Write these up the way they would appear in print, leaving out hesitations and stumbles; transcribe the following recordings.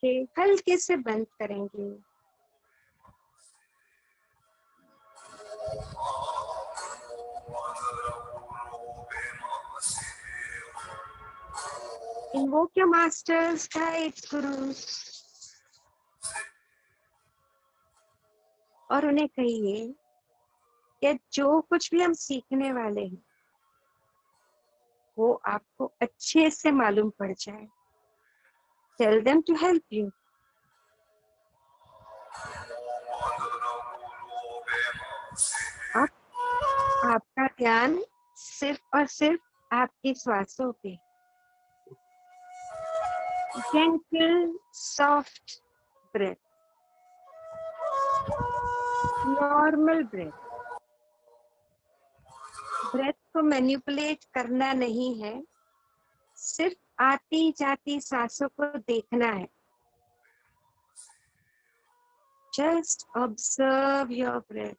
आंखें हल्के से बंद करेंगे। Invoke your masters, guides, gurus, और उन्हें कहिए कि जो कुछ भी हम सीखने वाले हैं वो आपको अच्छे से मालूम पड़ जाए। Tell them to help you. अब आपका ध्यान सिर्फ और सिर्फ आपकी श्वासों पे। Gentle, soft breath, normal breath. Breath को मैनिपुलेट करना नहीं है, सिर्फ आती जाती सांसों को देखना है। Just observe your breath.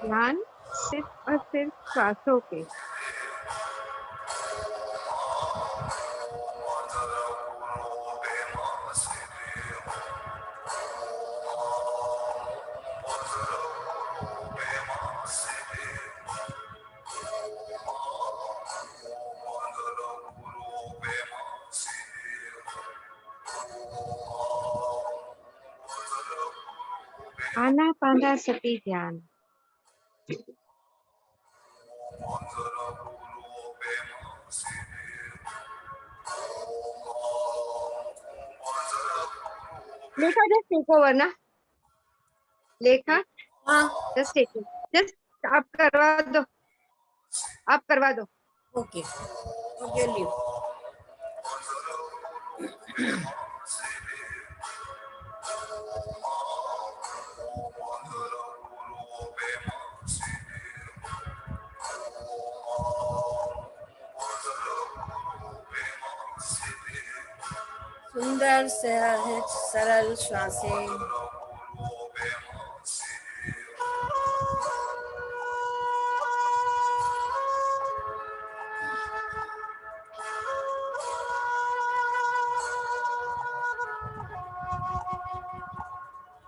ध्यान सिर्फ और सिर्फ श्वासों पे। आनापानसति ध्यान। लेखा जस्ट टेक ओवर ना, लेखा जस्ट टेक ओवर, जस्ट आप करवा दो। Okay okay leave. सुंदर सहज सरल श्वासें।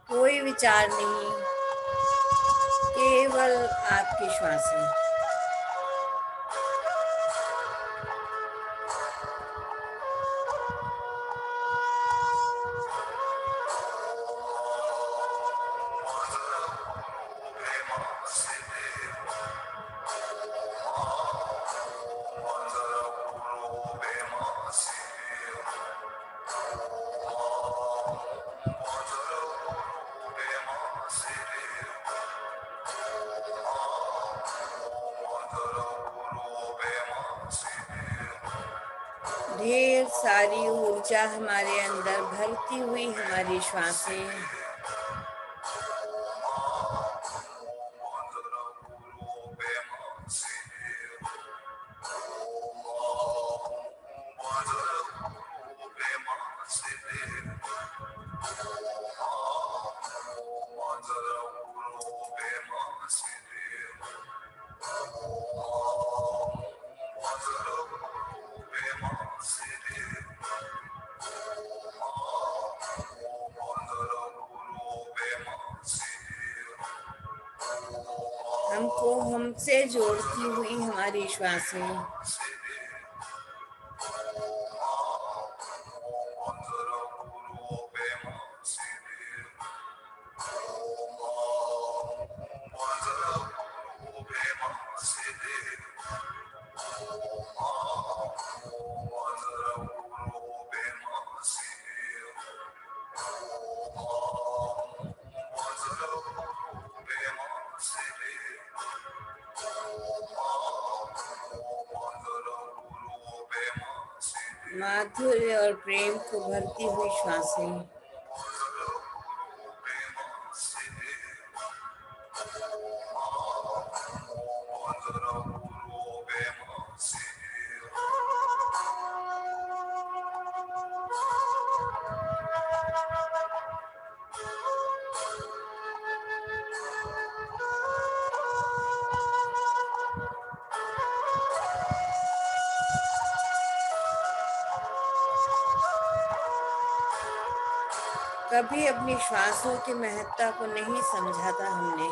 कोई विचार नहीं, केवल आपकी श्वासें। ढेर सारी ऊर्जा हमारे अंदर भरती हुई हमारी श्वासें। हमको हमसे जोड़ती हुई हमारी श्वासें। माधुर्य और प्रेम को भरती हुई श्वासें। कभी अपनी श्वासों की महत्ता को नहीं समझा था हमने।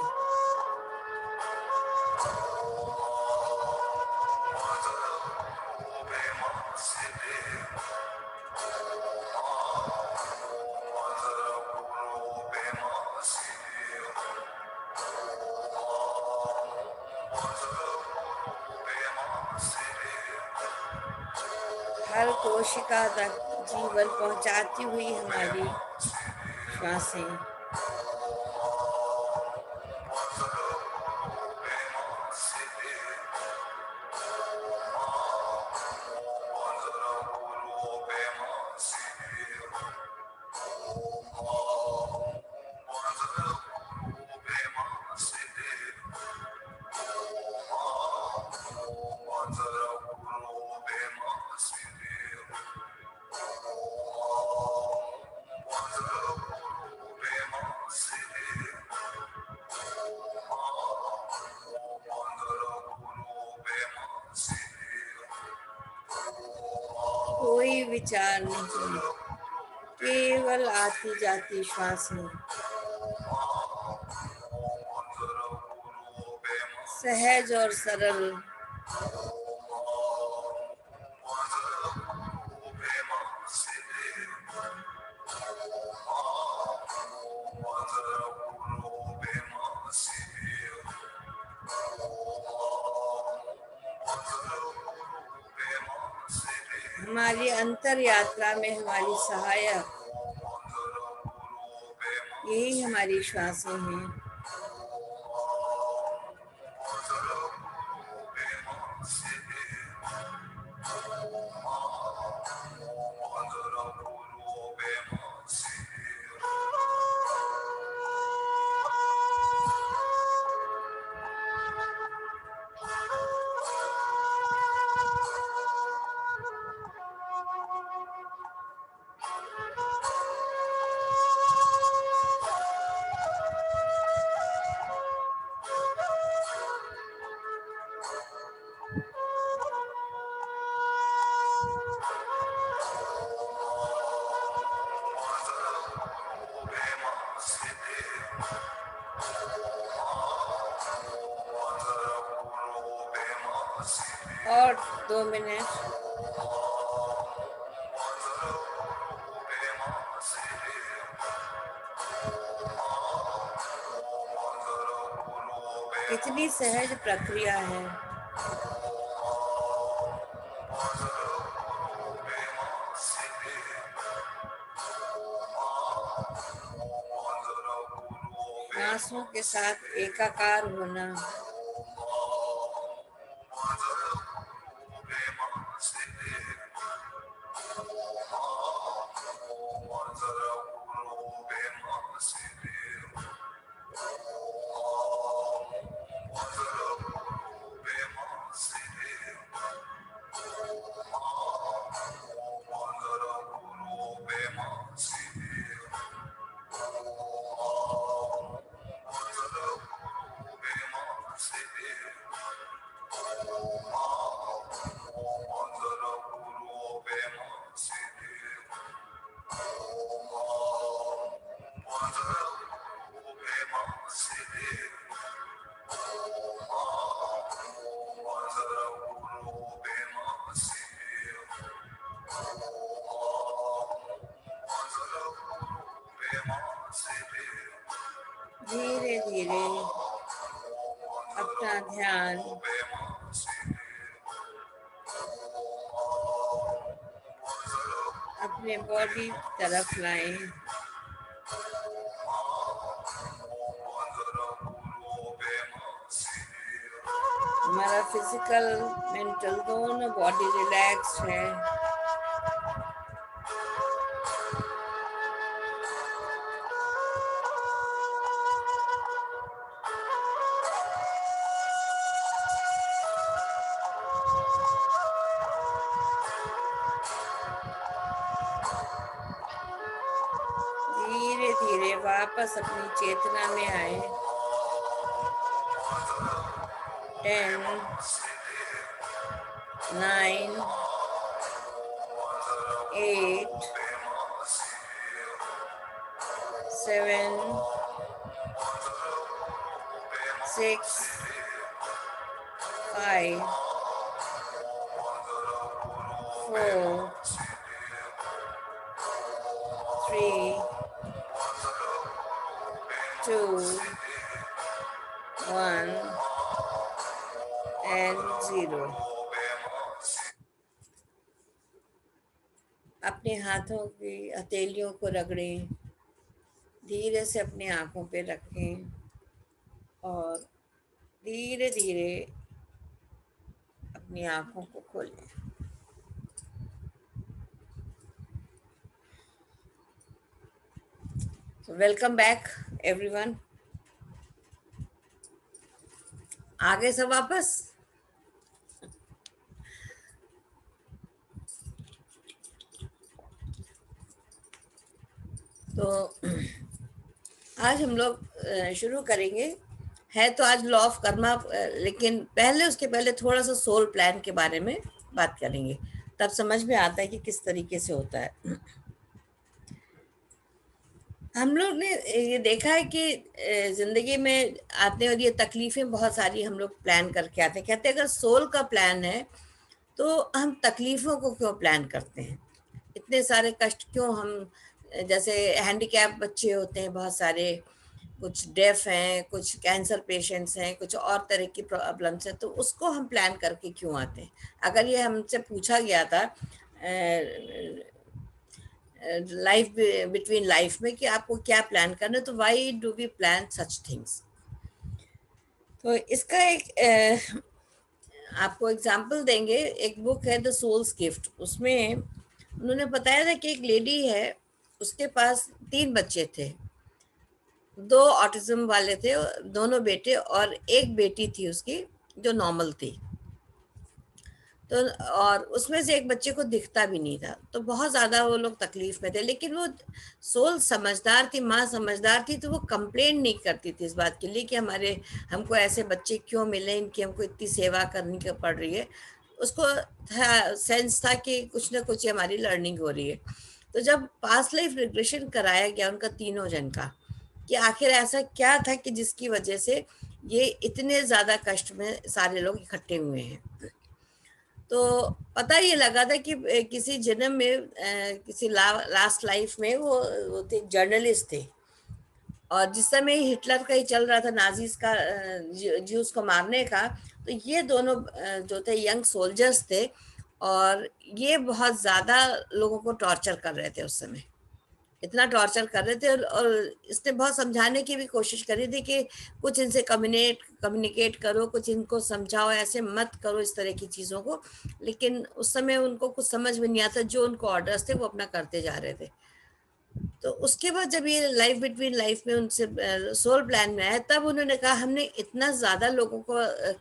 हर कोशिका तक जीवन पहुंचाती हुई हमारी श्वासें। कोई विचार नहीं, केवल आती जाती श्वासें, सहज और सरल। हमारी अंतर यात्रा में हमारी सहायक यही हमारी श्वासें हैं। और 2 मिनट। कितनी सहज प्रक्रिया है। सांसों के साथ एकाकार होना। धीरे धीरे अपना ध्यान अपने बॉडी की तरफ लाएं। हमारा फिजिकल मेंटल दोनों बॉडी रिलैक्स है। धीरे धीरे वापस अपनी चेतना में आए। 10, 9, 8, 7, 6, 5, 4, 3, 2, 1 and 0। अपने हाथों की हथेलियों को रगड़ें, धीरे से अपनी आंखों पे रखें और धीरे धीरे अपनी आंखों को खोलें। So welcome back everyone। आगे सब वापस। तो आज हम लोग शुरू करेंगे, है तो आज लॉ ऑफ कर्मा, लेकिन उसके पहले थोड़ा सा सोल प्लान के बारे में बात करेंगे, तब समझ में आता है कि किस तरीके से होता है। हम लोग ने ये देखा है कि जिंदगी में आते हैं और ये तकलीफें बहुत सारी हम लोग प्लान करके आते हैं। कहते हैं अगर सोल का प्लान है तो हम तकलीफों को क्यों प्लान करते हैं, इतने सारे कष्ट क्यों हम, जैसे हैंडीकैप बच्चे होते हैं बहुत सारे, कुछ डेफ हैं, कुछ कैंसर पेशेंट्स हैं, कुछ और तरह की प्रॉब्लम्स हैं, तो उसको हम प्लान करके क्यों आते हैं। अगर ये हमसे पूछा गया था लाइफ बिटवीन लाइफ में कि आपको क्या प्लान करना है, तो why do we plan such things. तो इसका एक आपको एग्जाम्पल देंगे। एक बुक है द सोल्स गिफ्ट, उसमें उन्होंने बताया था कि एक लेडी है, उसके पास 3 बच्चे थे, 2 ऑटिज्म वाले थे, दोनों बेटे, और एक बेटी थी उसकी जो नॉर्मल थी। तो और उसमें से एक बच्चे को दिखता भी नहीं था, तो बहुत ज़्यादा वो लोग तकलीफ में थे। लेकिन वो सोल समझदार थी, माँ समझदार थी, तो वो कंप्लेन नहीं करती थी इस बात के लिए कि हमको ऐसे बच्चे क्यों मिले, इनकी हमको इतनी सेवा करनी पड़ रही है। उसको सेंस था कि कुछ ना कुछ हमारी लर्निंग हो रही है। तो जब पास्ट लाइफ रिग्रेशन कराया गया उनका तीनों जन का, कि आखिर ऐसा क्या था कि जिसकी वजह से ये इतने ज़्यादा कष्ट में सारे लोग इकट्ठे हुए हैं, तो पता ये लगा था कि किसी जन्म में किसी लास्ट लाइफ में वो थे, जर्नलिस्ट थे, और जिस समय हिटलर का ही चल रहा था, नाजीज का, ज्यूज को मारने का, तो ये दोनों जो थे यंग सोल्जर्स थे, और ये बहुत ज़्यादा लोगों को टॉर्चर कर रहे थे उस समय, इतना टॉर्चर कर रहे थे। और इसने बहुत समझाने की भी कोशिश करी थी कि कुछ इनसे कम्युनिकेट करो, कुछ इनको समझाओ, ऐसे मत करो इस तरह की चीज़ों को। लेकिन उस समय उनको कुछ समझ में नहीं आता, जो उनको ऑर्डर्स थे वो अपना करते जा रहे थे। तो उसके बाद जब ये लाइफ बिटवीन लाइफ में उनसे सोल प्लान में आया, तब उन्होंने कहा हमने इतना ज़्यादा लोगों को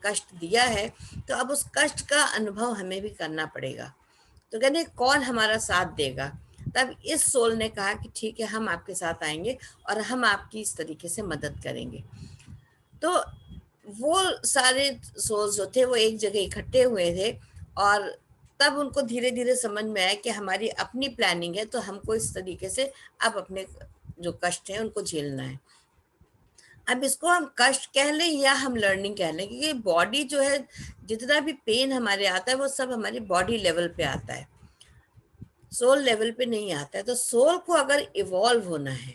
कष्ट दिया है, तो अब उस कष्ट का अनुभव हमें भी करना पड़ेगा। तो कहते कौन हमारा साथ देगा। तब इस सोल ने कहा कि ठीक है, हम आपके साथ आएंगे और हम आपकी इस तरीके से मदद करेंगे। तो वो सारे सोल्स जो थे वो एक जगह इकट्ठे हुए थे, और तब उनको धीरे धीरे समझ में आया कि हमारी अपनी प्लानिंग है, तो हमको इस तरीके से अब अपने जो कष्ट हैं उनको झेलना है। अब इसको हम कष्ट कह लें या हम लर्निंग कह लें, क्योंकि बॉडी जो है, जितना भी पेन हमारे आता है वो सब हमारी बॉडी लेवल पे आता है, सोल लेवल पे नहीं आता है। तो सोल को अगर इवॉल्व होना है,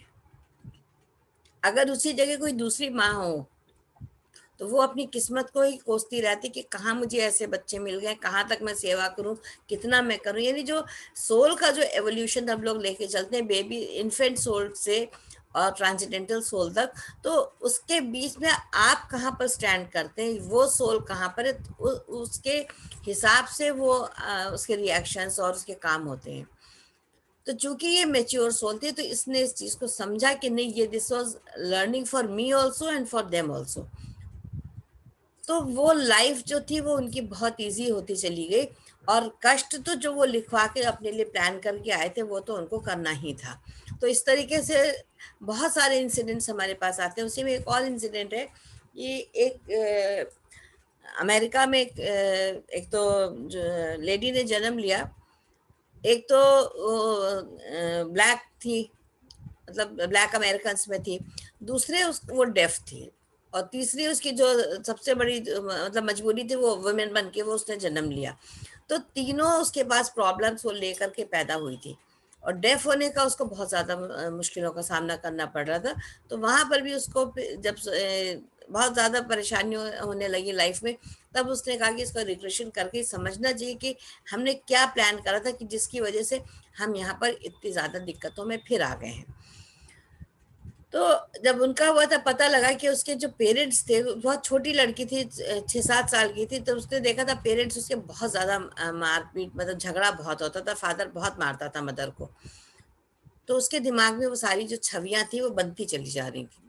अगर उसी जगह कोई दूसरी माँ हो, तो वो अपनी किस्मत को ही कोसती रहती कि कहाँ मुझे ऐसे बच्चे मिल गए, कहाँ तक मैं सेवा करूं, कितना मैं करूं। यानी जो सोल का जो एवोल्यूशन हम लोग लेके चलते हैं, बेबी इन्फेंट सोल से और ट्रांसेंडेंटल सोल तक, तो उसके बीच में आप कहाँ पर स्टैंड करते हैं, वो सोल कहाँ पर है, उसके हिसाब से वो उसके रिएक्शंस और उसके काम होते हैं। तो चूंकि ये मेच्योर सोल थी, तो इसने इस चीज को समझा कि नहीं, ये this was learning for me also and for them also. तो वो लाइफ जो थी वो उनकी बहुत इजी होती चली गई, और कष्ट तो जो वो लिखवा के अपने लिए प्लान करके आए थे वो तो उनको करना ही था। तो इस तरीके से बहुत सारे इंसिडेंट्स हमारे पास आते हैं। उसी में एक और इंसिडेंट है, ये एक अमेरिका में एक तो लेडी ने जन्म लिया, एक तो ब्लैक थी, मतलब ब्लैक अमेरिकन में थी, दूसरे वो डेफ थी, और तीसरी उसकी जो सबसे बड़ी मतलब मजबूरी थी वो वुमेन बन के वो उसने जन्म लिया। तो तीनों उसके पास प्रॉब्लम्स वो लेकर के पैदा हुई थी, और डेफ होने का उसको बहुत ज़्यादा मुश्किलों का सामना करना पड़ रहा था। तो वहाँ पर भी उसको जब बहुत ज़्यादा परेशानी होने लगी लाइफ में, तब उसने कहा कि इसको रिग्रेशन करके समझना चाहिए कि हमने क्या प्लान करा था कि जिसकी वजह से हम यहाँ पर इतनी ज़्यादा दिक्कतों में फिर आ गए हैं। तो जब उनका हुआ था, पता लगा कि उसके जो पेरेंट्स थे, बहुत छोटी लड़की थी, 6-7 साल की थी, तो उसने देखा था पेरेंट्स उसके बहुत ज़्यादा मारपीट, मतलब झगड़ा बहुत होता था, फादर बहुत मारता था मदर को। तो उसके दिमाग में वो सारी जो छवियां थी वो बनती चली जा रही थी।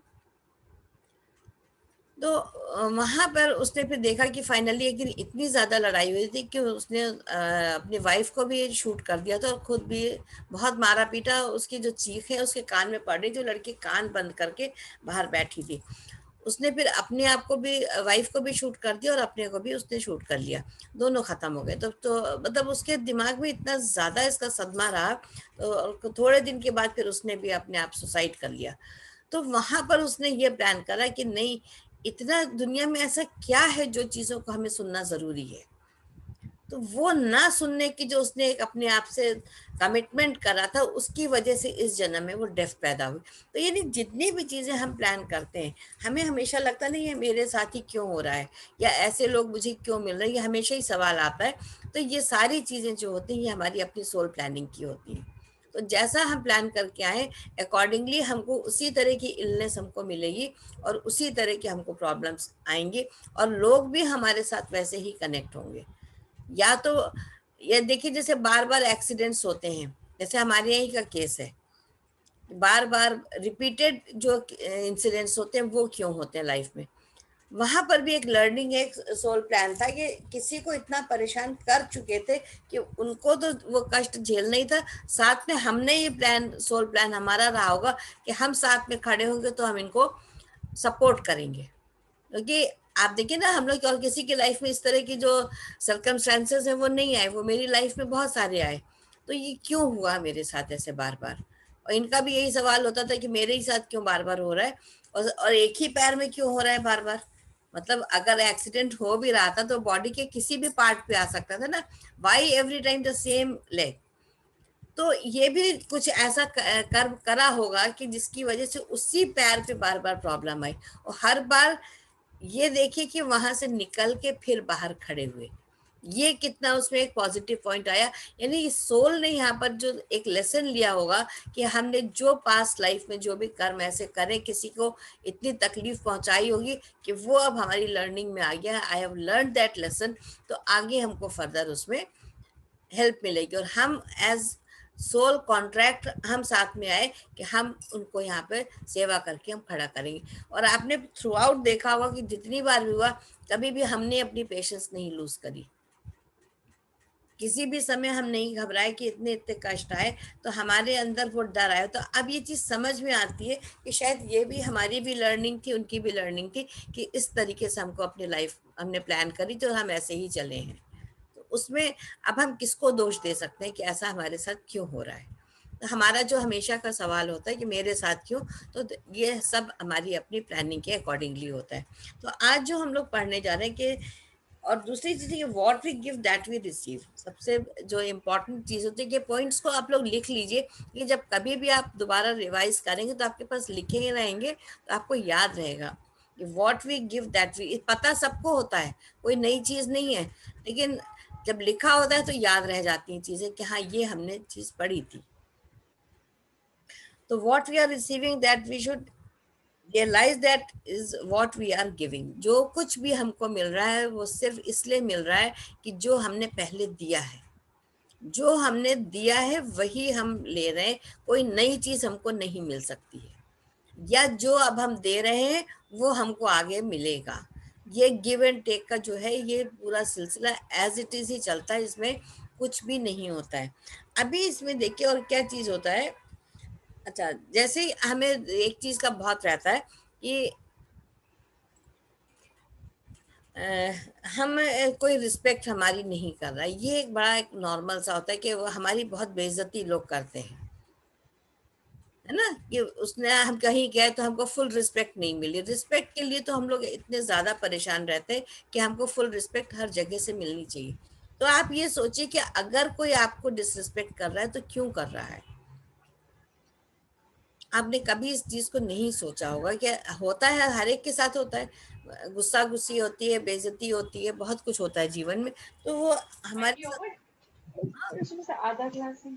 तो वहां पर उसने फिर देखा कि फाइनली एक दिन इतनी ज्यादा लड़ाई हुई थी कि उसने अपनी वाइफ को भी शूट कर दिया था, और खुद भी बहुत मारा पीटा। उसकी जो चीख है उसके कान में पड़ रही थी, लड़की कान बंद करके बाहर बैठी थी। उसने फिर अपने आप को भी, वाइफ को भी शूट कर दिया, और अपने को भी उसने शूट कर लिया। दोनों खत्म हो गए। तो मतलब उसके दिमाग में इतना ज्यादा इसका सदमा रहा, तो थोड़े दिन के बाद फिर उसने भी अपने आप सुसाइड कर लिया। तो वहां पर उसने ये प्लान करा कि नहीं, इतना दुनिया में ऐसा क्या है जो चीजों को हमें सुनना जरूरी है। तो वो ना सुनने की जो उसने एक अपने आप से कमिटमेंट करा था, उसकी वजह से इस जन्म में वो डेफ पैदा हुई। तो यानी जितनी भी चीजें हम प्लान करते हैं, हमें हमेशा लगता नहीं है मेरे साथ ही क्यों हो रहा है, या ऐसे लोग मुझे क्यों मिल रहे हैं, ये हमेशा ही सवाल आता है। तो ये सारी चीजें जो होती हैं ये हमारी अपनी सोल प्लानिंग की होती हैं। तो जैसा हम प्लान करके आए, अकॉर्डिंगली हमको उसी तरह की इलनेस हमको मिलेगी, और उसी तरह के हमको प्रॉब्लम्स आएंगे, और लोग भी हमारे साथ वैसे ही कनेक्ट होंगे। या तो ये देखिए, जैसे बार बार एक्सीडेंट्स होते हैं, जैसे हमारे यहीं का केस है, बार बार रिपीटेड जो इंसिडेंट्स होते हैं वो क्यों होते हैं लाइफ में। वहां पर भी एक लर्निंग, एक सोल प्लान था कि किसी को इतना परेशान कर चुके थे कि उनको तो वो कष्ट झेलना ही था, साथ में हमने ये प्लान, सोल प्लान हमारा रहा होगा कि हम साथ में खड़े होंगे तो हम इनको सपोर्ट करेंगे। क्योंकि आप देखिए ना, हम लोग और किसी की लाइफ में इस तरह की जो सर्कमस्टेंसेस है वो नहीं आए, वो मेरी लाइफ में बहुत सारे आए। तो ये क्यों हुआ मेरे साथ ऐसे बार बार, और इनका भी यही सवाल होता था कि मेरे ही साथ क्यों बार बार हो रहा है, और एक ही पैर में क्यों हो रहा है बार बार। मतलब अगर एक्सीडेंट हो भी रहा था तो बॉडी के किसी भी पार्ट पे आ सकता था ना, why every time the same leg. तो ये भी कुछ ऐसा कर करा होगा कि जिसकी वजह से उसी पैर पे बार बार प्रॉब्लम आई, और हर बार ये देखिए कि वहां से निकल के फिर बाहर खड़े हुए। ये कितना उसमें एक पॉजिटिव पॉइंट आया। यानी सोल ने यहाँ पर जो एक लेसन लिया होगा कि हमने जो पास्ट लाइफ में जो भी कर्म ऐसे करे, किसी को इतनी तकलीफ पहुंचाई होगी कि वो अब हमारी लर्निंग में आ गया, I have learn that lesson. तो आगे हमको फर्दर उसमें हेल्प मिलेगी, और हम एज सोल कॉन्ट्रैक्ट हम साथ में आए कि हम उनको यहाँ पे सेवा करके हम खड़ा करेंगे। और आपने थ्रू आउट देखा होगा कि जितनी बार भी हुआ, कभी भी हमने अपनी पेशेंस नहीं लूज करी, किसी भी समय हम नहीं घबराए कि इतने इतने कष्ट आए, तो हमारे अंदर वो डर आया। तो अब ये चीज समझ में आती है कि शायद ये भी हमारी भी लर्निंग थी, उनकी भी लर्निंग थी, कि इस तरीके से हमको अपनी लाइफ हमने प्लान करी तो हम ऐसे ही चले हैं। तो उसमें अब हम किसको दोष दे सकते हैं कि ऐसा हमारे साथ क्यों हो रहा है। तो हमारा जो हमेशा का सवाल होता है कि मेरे साथ क्यों, तो ये सब हमारी अपनी प्लानिंग के अकॉर्डिंगली होता है। तो आज जो हम लोग पढ़ने जा रहे हैं कि, और दूसरी चीज है what we give that we receive. सबसे जो इम्पोर्टेंट चीज होती है कि पॉइंट्स को आप लोग लिख लीजिए, कि जब कभी भी आप दोबारा रिवाइज करेंगे तो आपके पास लिखे रहेंगे, तो आपको याद रहेगा कि what we give that we. पता सबको होता है, कोई नई चीज नहीं है, लेकिन जब लिखा होता है तो याद रह जाती हैं चीजें कि हाँ ये हमने चीज पढ़ी थी। तो what we are receiving that we should realise that is what we are giving. जो कुछ भी हमको मिल रहा है वो सिर्फ इसलिए मिल रहा है कि जो हमने पहले दिया है, जो हमने दिया है वही हम ले रहे हैं। कोई नई चीज हमको नहीं मिल सकती है, या जो अब हम दे रहे हैं वो हमको आगे मिलेगा। ये गिव एंड टेक का जो है ये पूरा सिलसिला एज इट इज ही चलता है, इसमें कुछ भी नहीं होता है। अभी इसमें देखिए और क्या चीज होता है। अच्छा, जैसे ही हमें एक चीज का बहुत रहता है कि हम कोई रिस्पेक्ट हमारी नहीं कर रहा है, ये एक बड़ा एक नॉर्मल सा होता है कि वो हमारी बहुत बेइज्जती लोग करते हैं, है ना, कि उसने, हम कहीं गए तो हमको फुल रिस्पेक्ट नहीं मिली। रिस्पेक्ट के लिए तो हम लोग इतने ज्यादा परेशान रहते हैं कि हमको फुल रिस्पेक्ट हर जगह से मिलनी चाहिए। तो आप ये सोचिए कि अगर कोई आपको डिसरिस्पेक्ट कर रहा है तो क्यों कर रहा है। आपने कभी इस चीज को नहीं सोचा होगा कि होता है, हर एक के साथ होता है, गुस्सा गुस्सी होती है, बेइज्जती होती है, बहुत कुछ होता है जीवन में। तो वो हमारे साथ। उसमें से आधा ग्लास है।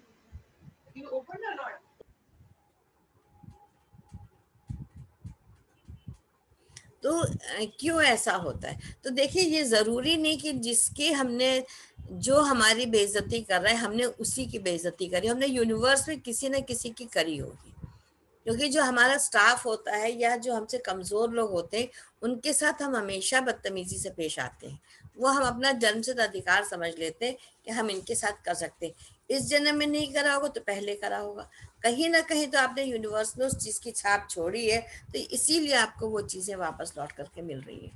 तो क्यों ऐसा होता है? तो देखिए, ये जरूरी नहीं कि जिसकी हमने, जो हमारी बेइज्जती कर रहा है हमने उसी की बेइज्जती करी, हमने यूनिवर्स में किसी न किसी की करी होगी। क्योंकि जो हमारा स्टाफ होता है या जो हमसे कमजोर लोग होते हैं, उनके साथ हम हमेशा बदतमीजी से पेश आते हैं। वो हम अपना जन्मसिद्ध अधिकार समझ लेते हैं कि हम इनके साथ कर सकते हैं। इस जन्म में नहीं करा होगा तो पहले करा होगा। कहीं ना कहीं तो आपने यूनिवर्स में उस चीज की छाप छोड़ी है, तो इसीलिए आपको वो चीजें वापस लौट करके मिल रही है।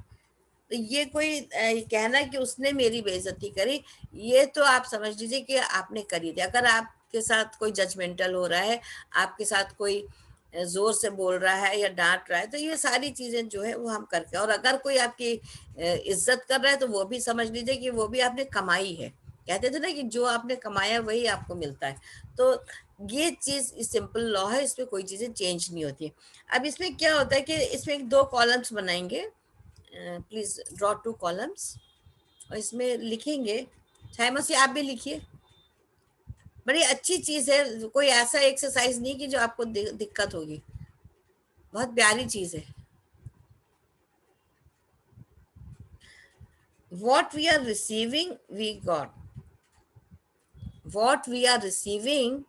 तो ये कोई कहना कि उसने मेरी बेइज्जती करी, ये तो आप समझ लीजिए कि आपने करी थी। अगर आपके साथ कोई जजमेंटल हो रहा है, आपके साथ कोई जोर से बोल रहा है या डांट रहा है, तो ये सारी चीजें जो है वो हम करके, और अगर कोई आपकी इज्जत कर रहा है तो वो भी समझ लीजिए कि वो भी आपने कमाई है। कहते थे ना कि जो आपने कमाया वही आपको मिलता है। तो ये चीज सिंपल लॉ है, इसमें कोई चीजें चेंज नहीं होती है। अब इसमें क्या होता है कि इसमें 2 कॉलम्स बनाएंगे। प्लीज ड्रॉ 2 कॉलम्स, और इसमें लिखेंगे, चाहे मसी आप भी लिखिए। बड़ी अच्छी चीज है, कोई ऐसा एक्सरसाइज नहीं कि जो आपको दिक्कत होगी, बहुत प्यारी चीज है। What we are receiving we got, what we are receiving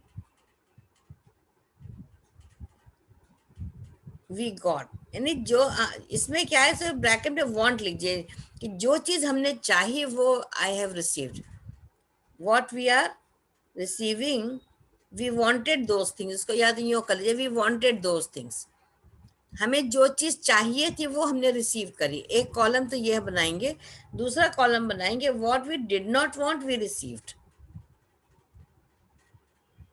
we got, यानी जो इसमें क्या है, सिर्फ ब्रैकेट में वांट लीजिए कि जो चीज हमने चाही वो I have received. What we are receiving we wanted those things, इसको याद नहीं हो कर लीजिए, वी वांटेड दोज थिंग्स। हमें जो चीज चाहिए थी वो हमने रिसीव करी। एक कॉलम तो यह बनाएंगे। दूसरा कॉलम बनाएंगे what we did not want we received,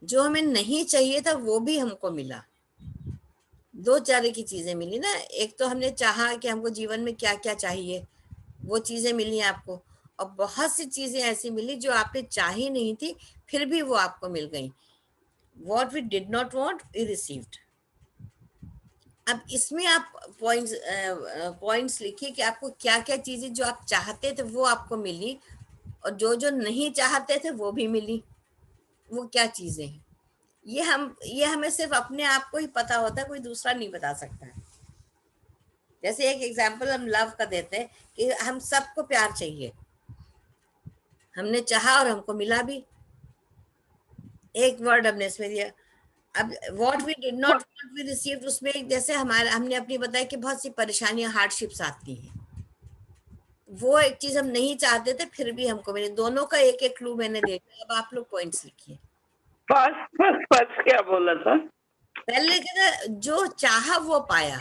जो हमें नहीं चाहिए था वो भी हमको मिला। दो तरह की चीजें मिली ना, एक तो हमने चाहा कि हमको जीवन में क्या क्या चाहिए, वो चीजें मिली आपको, और बहुत सी चीजें ऐसी मिली जो आपने चाही नहीं थी, फिर भी वो आपको मिल गई। What we did not want we received. अब इसमें आप पॉइंट्स लिखिए कि आपको क्या क्या चीजें जो आप चाहते थे वो आपको मिली, और जो जो नहीं चाहते थे वो भी मिली। वो क्या चीजें हैं, ये हमें सिर्फ अपने आप को ही पता होता है, कोई दूसरा नहीं बता सकता है। जैसे एक एग्जाम्पल हम लव का देते हैं कि हम सबको प्यार चाहिए, हमने चाहा और हमको मिला भी। एक वर्ड हमने इसमें दिया। अब what we did not want we received, उसमें जैसे हमारे हमने अपनी बताया कि बहुत सी परेशानियां, हार्डशिप्स आती हैं, वो एक चीज हम नहीं चाहते थे फिर भी हमको मिले। दोनों का एक एक क्लू मैंने दे दिया। अब आप लोग पॉइंट्स लिखिए। फर्स्ट फर्स्ट फर्स्ट क्या बोला था? पहले कहते जो चाहा वो पाया,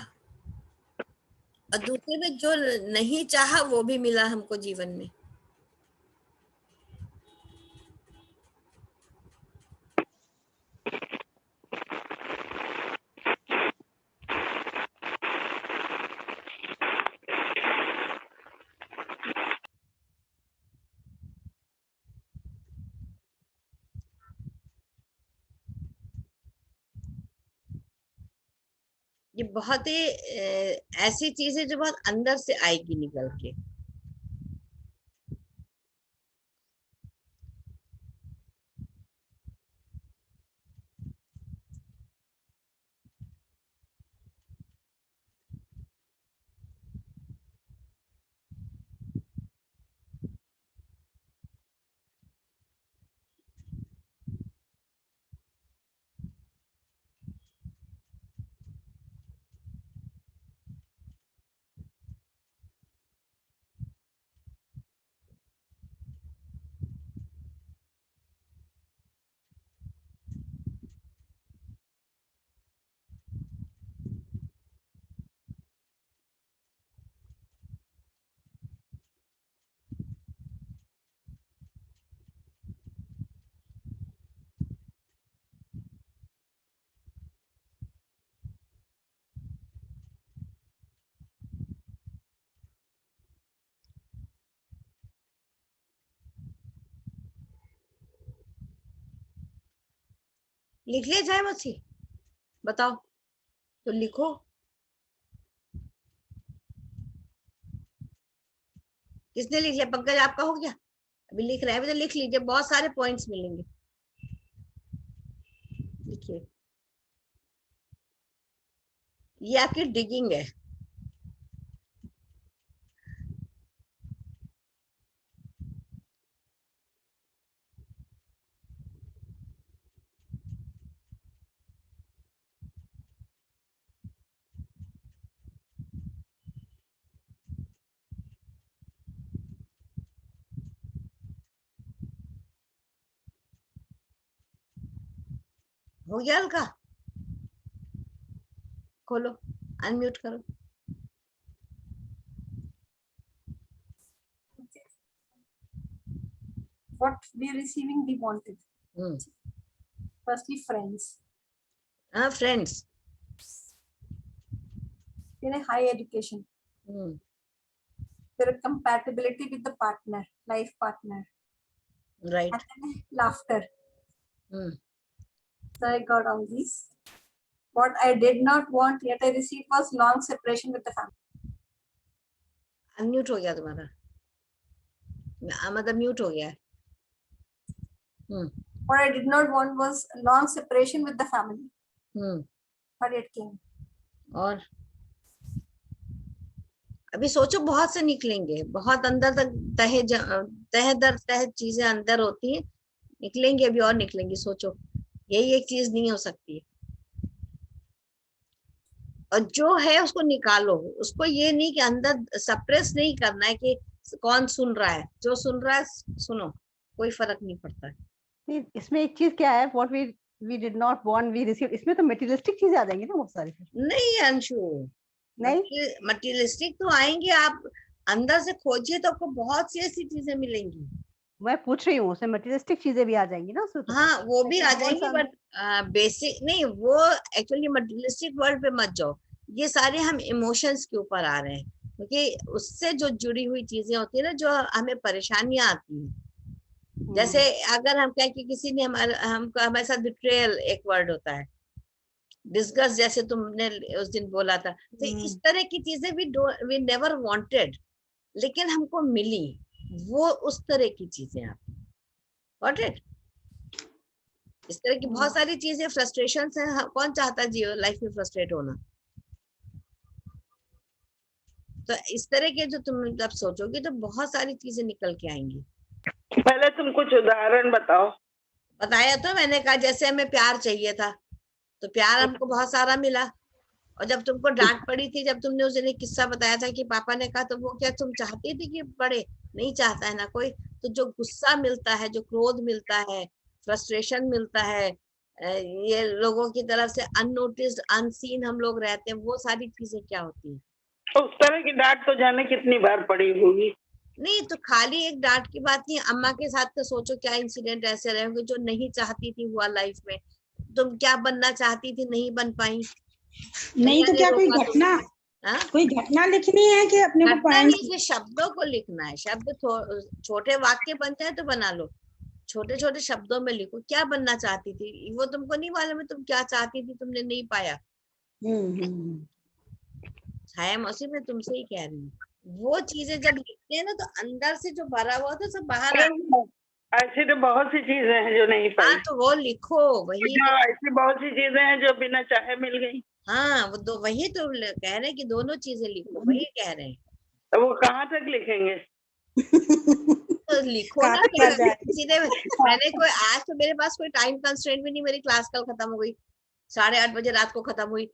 और दूसरे में जो नहीं चाहा वो भी मिला हमको जीवन में। ये बहुत ही ऐसी चीज है जो बहुत अंदर से आएगी निकल के। लिख लिया जाए मसी, बताओ तो लिखो। किसने लिख लिया? पंकज आपका हो गया? अभी लिख रहे हैं, अभी तो लिख लीजिए, बहुत सारे पॉइंट्स मिलेंगे। लिखिए, ये आपकी डिगिंग है। हो गया हल्का? खोलो, अनम्यूट करो। What we are receiving, we wanted. Hmm, Firstly, friends हाँ friends. in a high education. Their compatibility with the partner, life partner. Right. And then laughter. So I got all these. What I did not want yet I received was long separation with the family. Unmute हो गया तुम्हारा, मतलब mute हो गया है। What I did not want was long separation with the family. But it came. और अभी सोचो, बहुत से निकलेंगे, बहुत अंदर तक तह दर तह चीजें अंदर होती हैं, निकलेंगे अभी और निकलेंगे। सोचो, यही एक चीज नहीं हो सकती, और जो है उसको निकालो। उसको ये नहीं कि अंदर सप्रेस नहीं करना है कि कौन सुन रहा है, जो सुन रहा है सुनो, कोई फर्क नहीं पड़ता है। इसमें एक चीज क्या है, what we did not want we received, इसमें तो मटेरियलिस्टिक चीजें आ जाएंगी ना बहुत सारी। नहीं अंशु, नहीं, मटेरियलिस्टिक तो आएंगे, आप अंदर से खोजिए तो आपको बहुत सी ऐसी चीजें मिलेंगी। मैं पूछ रही हूँ, उसमें मटेरियलिस्टिक चीजें भी आ जाएंगी ना उसमें तो। हाँ वो भी आ जाएंगी, सारे- बट बेसिक नहीं, वो एक्चुअली मटेरियलिस्टिक वर्ड पे मत जाओ। ये सारे हम इमोशंस के ऊपर आ रहे हैं, क्योंकि उससे जो जुड़ी हुई चीजें होती है ना, जो हमें परेशानियां आती हैं। जैसे अगर हम कहें कि किसी ने हमारे साथ बिट्रेयल एक वर्ड होता है, डिस्गस्ट, जैसे तुमने उस दिन बोला था, तो इस तरह की चीजें वी नेवर वांटेड, लेकिन हमको मिली, वो उस तरह की चीजें आपकी गॉट इट। इस तरह की बहुत सारी चीजें, फ्रस्ट्रेशन है, कौन चाहता है लाइफ में फ्रस्ट्रेट होना? तो इस तरह के जो तुम जब सोचोगे तो बहुत सारी चीजें निकल के आएंगी। पहले तुम कुछ उदाहरण बताओ। बताया तो मैंने, कहा जैसे हमें प्यार चाहिए था, तो प्यार हमको बहुत सारा मिला, और जब तुमको डांट पड़ी थी, जब तुमने उस दिन एक किस्सा बताया था कि पापा ने कहा, तो वो क्या तुम चाहती थी कि पढ़े? नहीं चाहता है ना कोई। तो जो गुस्सा मिलता है, जो क्रोध मिलता है, फ्रस्ट्रेशन मिलता है, ये लोगों की तरफ से अननोटिस्ड अनसीन हम लोग रहते हैं, वो सारी चीजें क्या होती है? उस तरह की डांट तो जाने कितनी बार पड़ी होगी। नहीं तो खाली एक डांट की बात नहीं, अम्मा के साथ तो सोचो क्या इंसिडेंट ऐसे रहे होंगे जो नहीं चाहती थी हुआ लाइफ में। तुम क्या बनना चाहती थी, नहीं बन पाई। नहीं तो क्या कोई घटना, कोई घटना लिखनी है कि अपने को घटना नहीं, ये शब्दों को लिखना है। शब्द छोटे वाक्य बन जाए तो बना लो, छोटे छोटे शब्दों में लिखो। क्या बनना चाहती थी, वो तुमको नहीं मालूम है तुम क्या चाहती थी, तुमने नहीं पाया। छाया मौसी, मैं तुमसे ही कह रही हूँ, वो चीजें जब लिखते हैं ना, तो अंदर से जो भरा हुआ था सब बाहर आता है। ऐसी तो बहुत सी चीजें हैं जो नहीं पाई। हाँ तो वो लिखो, वही ऐसी बहुत सी चीजें हैं जो बिना चाहे मिल गई। हाँ वो दो, वही तो कह रहे हैं कि दोनों चीजें लिखो, वही कह रहे हैं। तो वो कहाँ तक लिखेंगे? तो लिखो ना, सीधे। मैंने कोई, आज तो मेरे पास कोई टाइम कंस्ट्रेंट भी नहीं, मेरी क्लास कल खत्म हो गई, 8:30 बजे रात को खत्म हुई,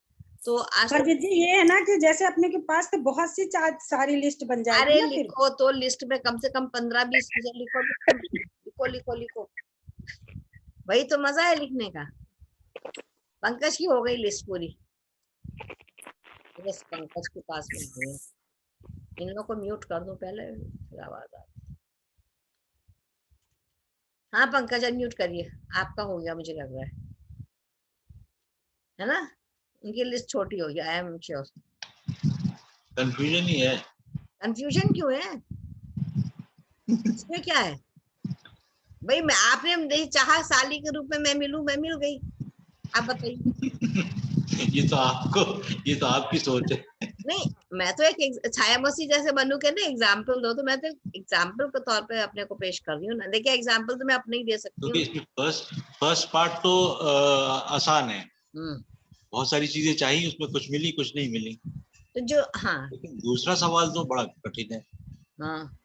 तो आज पर दीदी ये है ना कि जैसे अपने के पास तो बहुत सी सारी लिस्ट बन जाएगी। अरे ना फिर लिखो तो लिस्ट में कम से कम 15-20 चीजें लिखो, लिखो लिखो लिखो, वही तो मजा है लिखने का। पंकज की हो गई लिस्ट पूरी, बस पंकज के पास में है। इन लोगों को म्यूट कर दो पहले, फिर आवाज आती। हाँ पंकज अनम्यूट करिए, आपका हो गया मुझे लग रहा है ना? उनकी लिस्ट छोटी होगी, आई एम श्योर। कंफ्यूजन ही है। कंफ्यूजन क्यों है? इसमें क्या है भाई? मैं आपने नहीं चाहा साली के रूप में मैं मिलूं, मैं मिल गई, आप बताइए। ये तो आपकी सोच है। नहीं, मैं तो एक छाया मसीह जैसे बनू के ना एग्जाम्पल दो, तो मैं तो एग्जाम्पल के तौर पे अपने को पेश कर रही हूँ ना। देखिए एग्जाम्पल तो मैं अपने ही दे सकती क्योंकि हूँ। इसमें फर्स्ट पार्ट तो आसान है, बहुत सारी चीजें चाहिए, उसमें कुछ मिली कुछ नहीं मिली। तो जो हाँ लेकिन दूसरा सवाल तो बड़ा कठिन है। हाँ,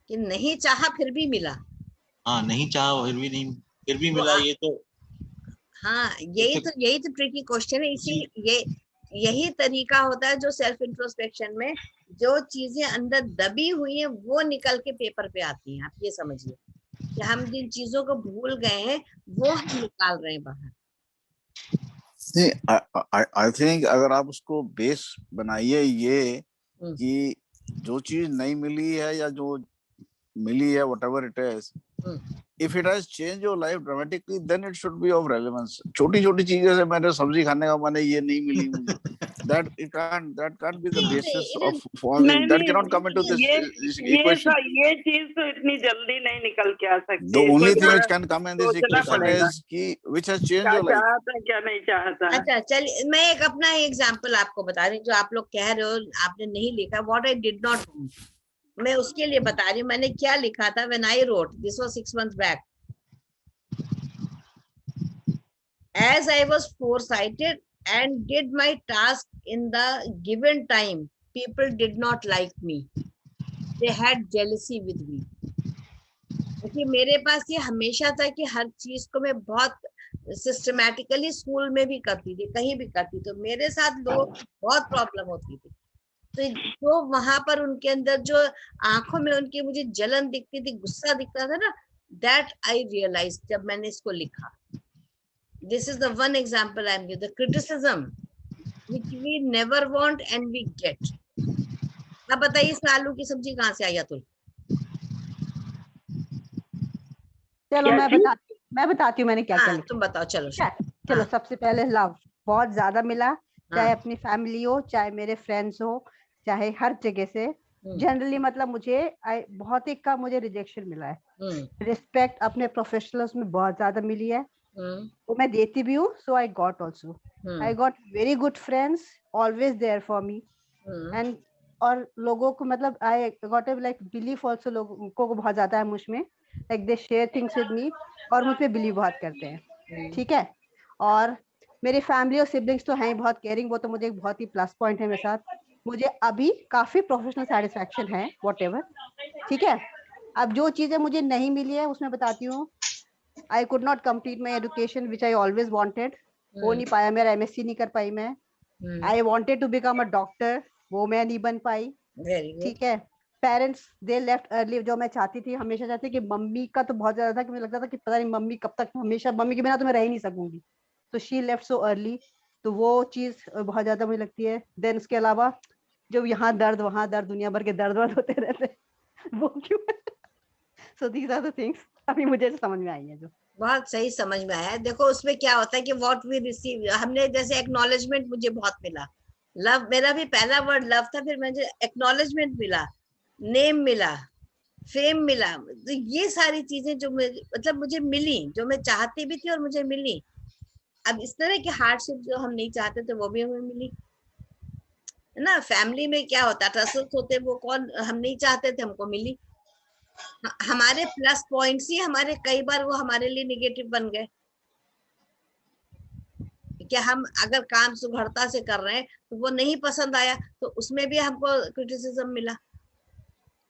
कि नहीं चाहा फिर भी मिला। हाँ, नहीं चाहा फिर भी तो मिला, ये तो हाँ, यही तो ट्रिकी क्वेश्चन है। इसी यही तरीका होता है जो सेल्फ इंट्रोस्पेक्शन में जो चीजें अंदर दबी हुई हैं वो निकल के पेपर पे आती हैं। आप ये समझिए कि हम जिन चीजों को भूल गए हैं वो हम निकाल रहे हैं बाहर। आई थिंक अगर आप उसको बेस बनाइए ये कि जो चीज नहीं मिली है या जो मिली है, whatever it is, if it has changed your life dramatically, then it should be of relevance. छोटी छोटी चीजें से मेरे सब्जी खाने का मन है, ये नहीं मिली मुझे, that can't be the basis of नहीं that cannot come into this equation. ये चीज तो इतनी जल्दी नहीं निकल के आ सकती। The only इसमें thing which can come in this सोचना equation पड़ेगा is कि which has changed क्या your life. चाहता है क्या नहीं चाहता है। अच्छा चलिए, मैं एक अपना एग्जाम्पल आपको बता रही हूँ। जो आप लोग कह रहे हो आपने नहीं लिखा, what I did not do, मैं उसके लिए बता रही हूँ मैंने क्या लिखा था। When I wrote, this was 6 months back, as I was foresighted and did my task in the given time, people did not like me, they had jealousy with me। क्योंकि मेरे पास ये हमेशा था कि हर चीज को मैं बहुत सिस्टमैटिकली स्कूल में भी करती थी, कहीं भी करती, तो मेरे साथ लोगों को बहुत प्रॉब्लम होती थी। तो वहां पर उनके अंदर जो आंखों में उनकी मुझे जलन दिखती थी, गुस्सा दिखता था ना, दैट आई रियलाइज जब मैंने इसको लिखा। This is the one example I am giving, the criticism which we never want and we get। अब बताइए इस आलू की सब्जी कहाँ से आई अतुल? चलो मैं बताती हूँ मैंने क्या क्या लिखा। तुम बताओ। चलो चलो सबसे पहले लव बहुत ज्यादा मिला, चाहे अपनी फैमिली हो, चाहे मेरे फ्रेंड्स हो, चाहे हर जगह से। जनरली मतलब मुझे बहुत ही कम मुझे रिजेक्शन मिला है। रिस्पेक्ट अपने प्रोफेशनल्स में बहुत ज्यादा मिली है, वो मैं देती भी हूँ। So I got also, I got very good friends always there for me. And और लोगों को मतलब I got like belief also, लोगों को बहुत ज्यादा है मुझ में, like they share things with me और मुझ पे बिलीव बहुत करते हैं। ठीक है, और मेरी फैमिली और सिबलिंग्स तो हैं बहुत केयरिंग, वो तो मुझे एक बहुत ही प्लस पॉइंट है मेरे साथ। मुझे अभी काफी प्रोफेशनल सेटिस्फैक्शन है व्हाटएवर। ठीक है, अब जो चीजें मुझे नहीं मिली है उसमें बताती हूँ। I could not complete my education which I always wanted, हो नहीं पाया मेरा, MSc नहीं कर पाई मैं। I wanted to become a doctor, वो मैं नहीं बन पाई। ठीक है, पेरेंट्स दे लेफ्ट अर्ली, जो मैं चाहती थी, हमेशा चाहती कि मम्मी का तो बहुत ज्यादा था कि मुझे लगता था कि पता नहीं मम्मी कब तक, हमेशा मम्मी के बिना तो मैं रह ही नहीं सकूंगी, तो शी लेफ्ट सो अर्ली, तो वो चीज बहुत ज्यादा मुझे लगती है। देन उसके अलावा जो यहाँ दर्द वहाँ दर्द, दुनिया भर के दर्द होते रहते वो क्यों। So these are the things अभी मुझे समझ में आई है, जो बहुत सही समझ में आया। देखो उसमें क्या होता है कि व्हाट वी रिसीव, हमने जैसे एक्नॉलेजमेंट मुझे बहुत मिला। लव, मेरा भी पहला वर्ड लव था, फिर मुझे एक्नॉलेजमेंट मिला, नेम मिला, फेम मिला। तो ये सारी चीजें जो मतलब मुझे मिली, जो मैं चाहती भी थी और मुझे मिली। अब इस तरह की हार्डशिप जो हम नहीं चाहते थे वो भी हमें मिली, है ना। फैमिली में क्या होता था, ट्रस्ट होते, वो कौन हम नहीं चाहते थे, हमको मिली। हमारे प्लस पॉइंट्स ही हमारे कई बार वो हमारे लिए निगेटिव बन गए, कि हम अगर काम सुघड़ता से कर रहे हैं तो वो नहीं पसंद आया, तो उसमें भी हमको क्रिटिसिज्म मिला।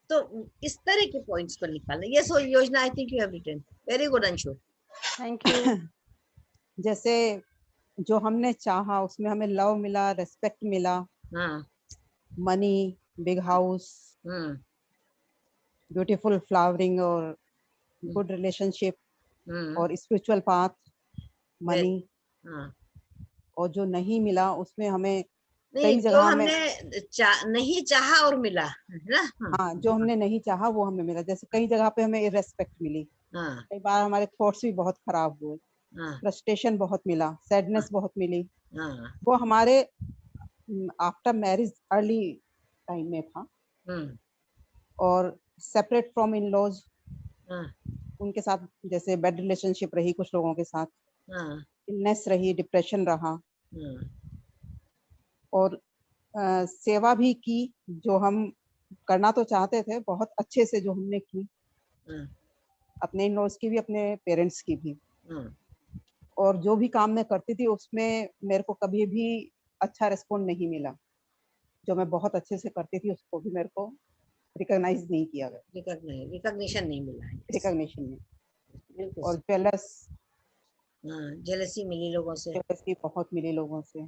तो इस तरह के पॉइंट्स को निकालना, ये सो Yojana I think you have written very good Anshu, thank you. जैसे जो हमने चाहा उसमें हमें लव मिला, रेस्पेक्ट मिला, money, big house, beautiful flowering और गुड रिलेशनशिप और स्पिरिचुअल पाथ, मनी। और जो नहीं मिला उसमें हमें कई जगह हमने नहीं चाहा और मिला, है ना। हाँ, जो हमने नहीं चाहा वो हमें मिला। जैसे कई जगह पे हमें इरेस्पेक्ट मिली, कई बार हमारे थॉट्स भी बहुत खराब हुए, फ्रस्ट्रेशन बहुत मिला, सैडनेस बहुत मिली। वो हमारे आफ्टर मैरिज अर्ली टाइम में था, और सेपरेट फ्रॉम इन लॉज, उनके साथ जैसे बैड रिलेशनशिप रही कुछ लोगों के साथ, इलनेस रही, डिप्रेशन रहा, और सेवा भी की जो हम करना तो चाहते थे, बहुत अच्छे से जो हमने की, अपने इन-लॉज की भी, अपने पेरेंट्स की भी। और जो भी काम मैं करती थी उसमें मेरे को कभी भी अच्छा रिस्पॉन्ड नहीं मिला। जो मैं बहुत अच्छे से करती थी उसको भी मेरे को रिकॉग्नाइज नहीं किया गया, रिकॉग्निशन नहीं मिला, रिकॉग्निशन नहीं। बिल्कुल। और जेलसी मिली लोगों से, जेलसी बहुत मिली लोगों से,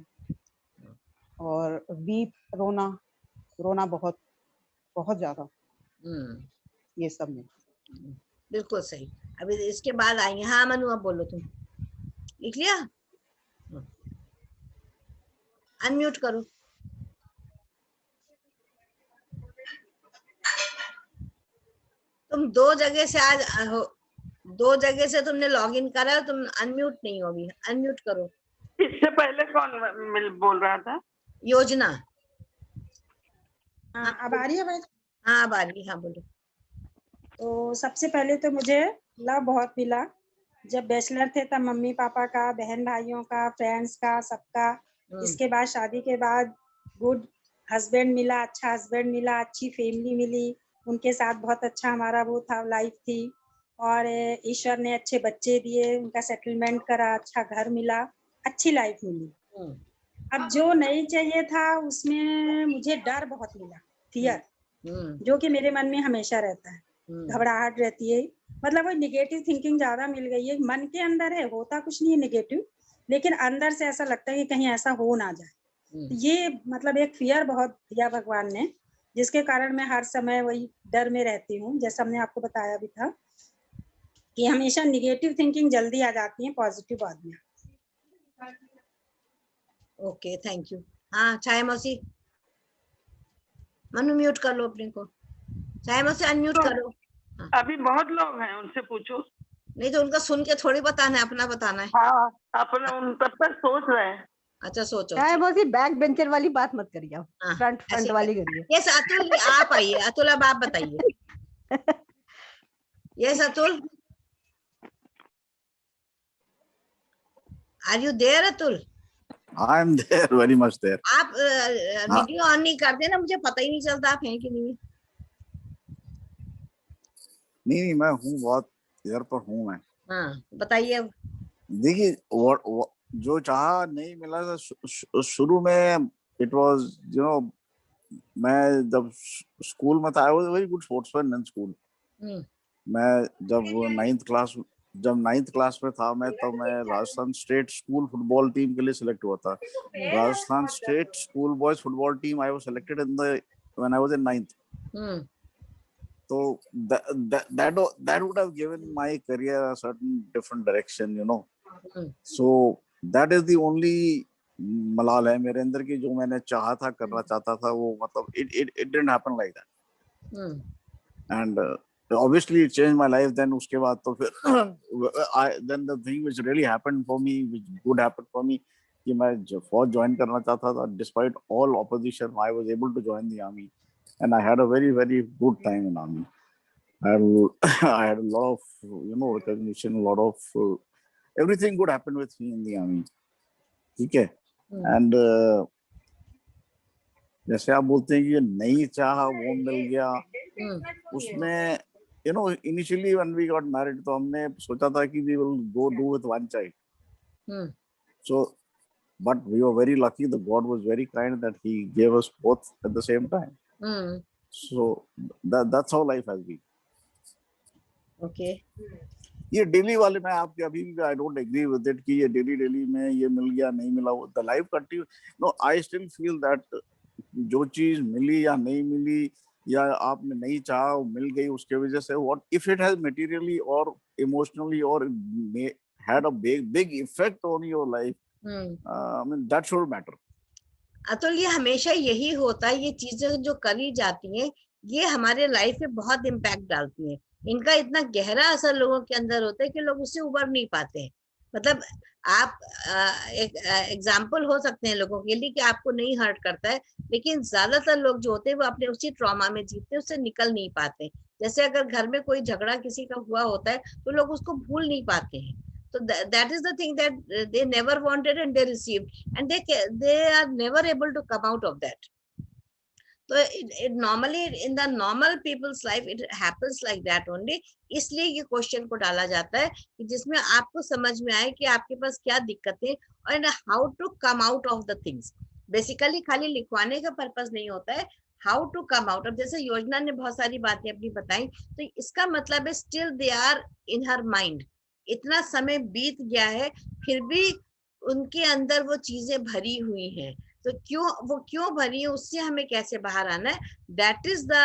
और वीप, रोना बहुत बहुत ज्यादा, ये सब में। बिल्कुल सही। अभी इसके बाद आएंगे। हाँ मनु, अब बोलो, तुम लिख लिया? अनम्यूट करो। तुम दो जगह से आज दो जगह से तुमने लॉगिन करा, तुम अनम्यूट नहीं हो अभी, अनम्यूट करो। इससे पहले कौन बोल रहा था? योजना। हाँ, अब आ रही है आवाज? हाँ अब आ रही है, हाँ बोलो। तो सबसे पहले तो मुझे लव बहुत मिला। जब बैचलर थे तब मम्मी पापा का, बहन भाइयों का, फ्रेंड्स का, सबका। इसके बाद शादी के बाद गुड हस्बैंड मिला, अच्छा हस्बैंड मिला, अच्छी फैमिली मिली, उनके साथ बहुत अच्छा हमारा वो था, लाइफ थी। और ईश्वर ने अच्छे बच्चे दिए, उनका सेटलमेंट करा, अच्छा घर मिला, अच्छी लाइफ मिली। अब जो नहीं चाहिए था उसमें मुझे डर बहुत मिला, फियर, जो कि मेरे मन में हमेशा रहता है, घबराहट रहती है। मतलब वो निगेटिव थिंकिंग ज्यादा मिल गई है। मन के अंदर है, होता कुछ नहीं है निगेटिव, लेकिन अंदर से ऐसा लगता है कि कहीं ऐसा हो ना जाए। ये मतलब एक फियर बहुत दिया भगवान ने, जिसके कारण मैं हर समय वही डर में रहती हूँ। जैसा हमने आपको बताया भी था कि हमेशा निगेटिव थिंकिंग जल्दी आ जाती है, पॉजिटिव बाद में। Okay, thank you. हाँ छाया मौसी, मनु म्यूट कर लो अपने को। छाया मौसी अनम्यूट करो। हाँ। अभी बहुत लोग हैं, उनसे पूछो। नहीं तो उनका सुन के थोड़ी बताना है, अपना बताना है। हाँ, अपना उन तब तक सोच रहे हैं। अच्छा सोचो। छाया मौसी बैक बेंचर वाली बात मत करिए, फ्रंट वाली करिए। यस अतुल, आप आइए। अतुल अब आप बताइए। Yes Atul, are you there Atul? I am there, very much there. आप वीडियो ऑन नहीं करते ना, मुझे पता ही नहीं चलता आप हैं कि नहीं। नहीं मैं हूँ, बहुत इधर पर हूँ मैं। हाँ बताइए अब। देखिए जो चाहा नहीं मिला था शुरू में, इट वाज यू नो, मैं जब स्कूल में था, I was very good sportsman in school. मैं जब नाइन्थ क्लास में था मैं, तब मैं Rajasthan state school football team के लिए सिलेक्ट हुआ था। Rajasthan state school boys football team, I was selected in the when I was in 9th। So that would have given my career a certain different direction, you know. So that is the only मलाल है मेरे अंदर की, जो मैंने चाहा था, करना चाहता था, वो मतलब it didn't happen like that. And obviously it changed my life. Then उसके बाद तो फिर then the thing which really happened for me, which would happen for me, कि मैं फौज ज्वाइन करना चाहता था, despite all opposition I was able to join the army. And I had a very, very good time in army. I had a lot of, you know, recognition, a lot of everything good happened with me in the army. ठीक है? And जैसे आप बोलते हैं कि नहीं चाहा वो मिल गया, उसमें you know, initially when we got married, तो हमने सोचा था कि we will go do with one child. So, but we were very lucky. The God was very kind that He gave us both at the same time. So that's how life has been. Okay. ये daily वाले में आपके अभी भी I don't agree with it कि ये daily में ये मिल गया नहीं मिला, वो the life continue. No, I still feel that जो चीज मिली या नहीं मिली, या आपने नहीं चाहा वो मिल गई, उसके वजह से what if it has materially or emotionally or had a big effect on your life, I mean that should matter. Atul ये हमेशा यही होता है, ये चीजें जो करी जाती हैं ये हमारे लाइफ में बहुत इम्पैक्ट डालती हैं। इनका इतना गहरा असर लोगों के अंदर होता है कि लोग उससे उबर नहीं पाते हैं। मतलब आप एक एग्जाम्पल हो सकते हैं लोगों के लिए कि आपको नहीं हर्ट करता है, लेकिन ज्यादातर लोग जो होते हैं वो अपने उसी ट्रॉमा में जीते हैं, उससे निकल नहीं पाते। जैसे अगर घर में कोई झगड़ा किसी का हुआ होता है तो लोग उसको भूल नहीं पाते हैं, So that is the thing that they never wanted and they received, and they are never able to come out of that. So it normally in the normal people's life it happens like that only. इसलिए ये question को डाला जाता है कि जिसमें आपको समझ में आए कि आपके पास क्या दिक्कतें और how to come out of the things. Basically खाली लिखवाने का पर्पस नहीं होता है, how to come out of. जैसे योजना ने बहुत सारी बातें अपनी बताई, तो इसका मतलब है still they are in her mind. इतना समय बीत गया है फिर भी उनके अंदर वो चीजें भरी हुई हैं. तो वो क्यों भरी है, उससे हमें कैसे बाहर आना है, that is the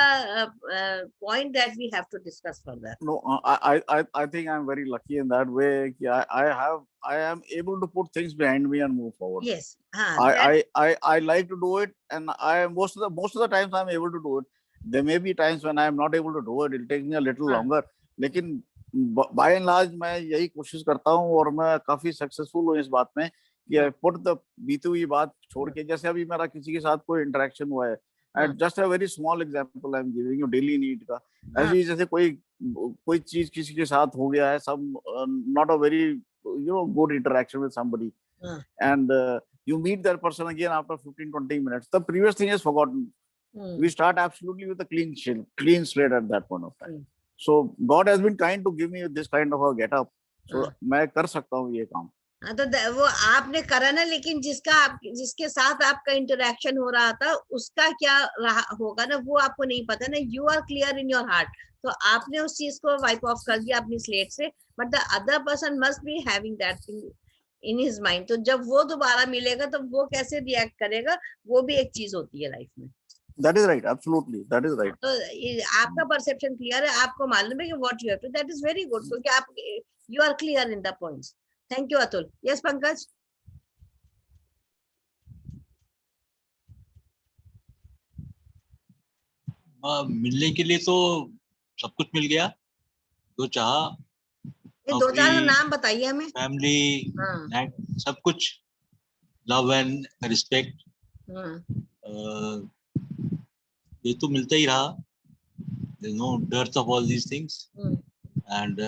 point that we have to discuss further. No, I think I'm very lucky in that way. I am able to put things behind me and move forward. Yes. I like to do it, and most of the times I'm able to do it. There may be times when I am not able to do it. It'll take me a little longer. लेकिन by and large मैं यही कोशिश करता हूँ और मैं काफी successful हूँ इस बात में कि पुट द बीती हुई बात छोड़ के. जैसे अभी मेरा किसी के साथ कोई इंटरेक्शन हुआ है, and just a very small example I am giving you, daily need का. ऐसे जैसे कोई चीज किसी के साथ हो गया है, some not a very good interaction with somebody, and you meet that person again after 15-20 minutes. The previous thing is forgotten. We start absolutely with a clean slate at that point of time. So God has been kind to give me this kind of a get up. So मैं कर सकता हूँ ये काम. तो वो आपने करा ना, लेकिन जिसके साथ आपका इंटरेक्शन हो रहा था उसका क्या रहा होगा ना, वो आपको नहीं पता ना. You are clear in your heart, तो आपने उस चीज को वाइप ऑफ कर दिया अपनी स्लेट से, but the other person must be having that thing in his mind. तो जब वो दोबारा मिलेगा तो वो कैसे रिएक्ट करेगा, वो भी एक चीज होती है लाइफ में. That is right, absolutely, that is right. तो आपका परसेप्शन क्लियर है, आपको मालूम है कि what you have to, that is very good, क्योंकि आप you are clear in the points. Thank you Atul. Yes Pankaj. मिलने के लिए तो सब कुछ मिल गया जो चाहा. दो चार नाम बताइए हमें. फैमिली, सब कुछ, लव एंड रिस्पेक्ट, ये तो मिलता ही रहा. There's no dearth of all these things. And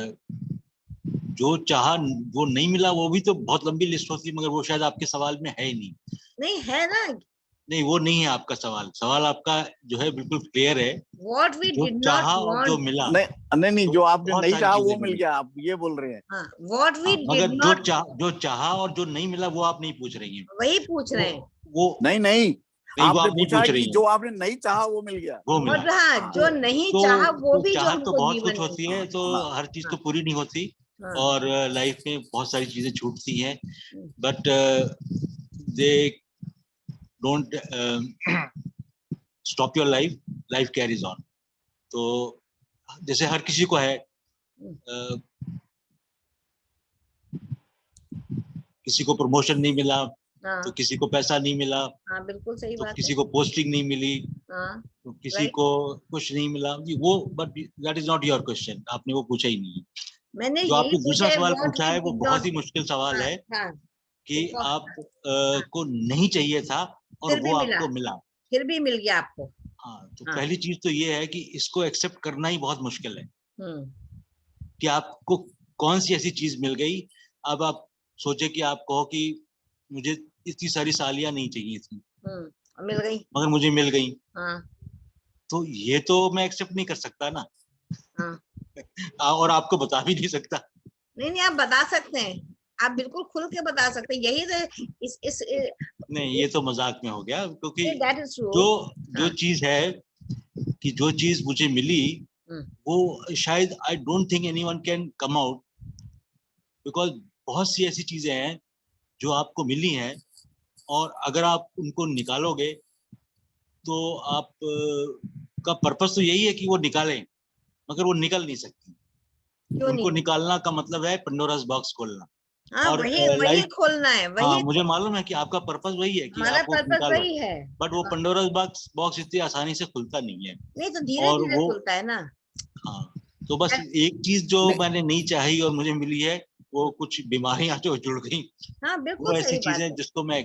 जो चाहा वो नहीं मिला, वो भी तो बहुत लंबी लिस्ट होती, मगर वो शायद आपके सवाल में है ही नहीं. नहीं है ना. नहीं, वो नहीं है आपका सवाल. सवाल आपका जो है बिल्कुल क्लियर है. What we did not want. जो मिला. नहीं, जो आपने नहीं चाहा वो मिल गया, आप ये बोल रहे हैं. What we did not. जो चाहा और जो नहीं मिला वो आप नहीं पूछ रही हैं. वही पूछ रहे हैं. वो नहीं आपने पूछा कि जो आपने नहीं चाहा वो मिल गया. वो मिला. हाँ, जो नहीं चाहा वो भी, चाहा तो बहुत कुछ होती है, तो हर चीज तो पूरी नहीं होती, और लाइफ में बहुत सारी चीजें छूटती हैं, but they don't stop your life carries on. तो जैसे हर किसी को है, किसी को प्रमोशन नहीं मिला, तो किसी को पैसा नहीं मिला. बिल्कुल सही बात है. किसी को पोस्टिंग नहीं मिली, तो किसी को कुछ नहीं मिला. वो but that is not your question. आपने वो पूछा ही नहीं. मैंने जो आपने दूसरा सवाल पूछा है वो बहुत ही मुश्किल सवाल है, कि आप को नहीं चाहिए था और वो आपको मिला, फिर भी मिल गया आपको. हाँ, तो पहली चीज तो ये है कि इसको एक्सेप्ट करना ही बहुत मुश्किल है, कि आपको कौन सी ऐसी चीज मिल गई. अब आप सोचे कि आप कहो कि मुझे इतनी सारी सालियां नहीं चाहिए थी, मिल गई, मगर मुझे मिल गई. तो ये तो मैं एक्सेप्ट नहीं कर सकता ना. और आपको बता भी नहीं सकता. नहीं, आप बता सकते हैं, आप बिल्कुल खुल के बता सकते हैं. यही तो इस नहीं, ये तो मजाक में हो गया, क्योंकि जो चीज है कि जो चीज मुझे मिली वो शायद I don't think anyone can come out, because बहुत सी ऐसी चीजें हैं जो आपको मिली हैं, और अगर आप उनको निकालोगे तो आप का पर्पस तो यही है कि वो निकालें, मगर वो निकल नहीं सकती. उनको निकालना का मतलब है पंडोरास बॉक्स खोलना. और वही खोलना है. वही मुझे मालूम है कि आपका पर्पस वही है कि हमारा पर्पस वही है, बट वो पंडोरास बॉक्स इतनी आसानी से खुलता नहीं है. नहीं, तो धीरे-धीरे खुलता है ना. हाँ, तो बस एक चीज जो मैंने नहीं चाही और मुझे मिली है, वो कुछ बीमारियां जो जुड़ गई. हाँ, बिल्कुल ऐसी चीजें जिसको मैं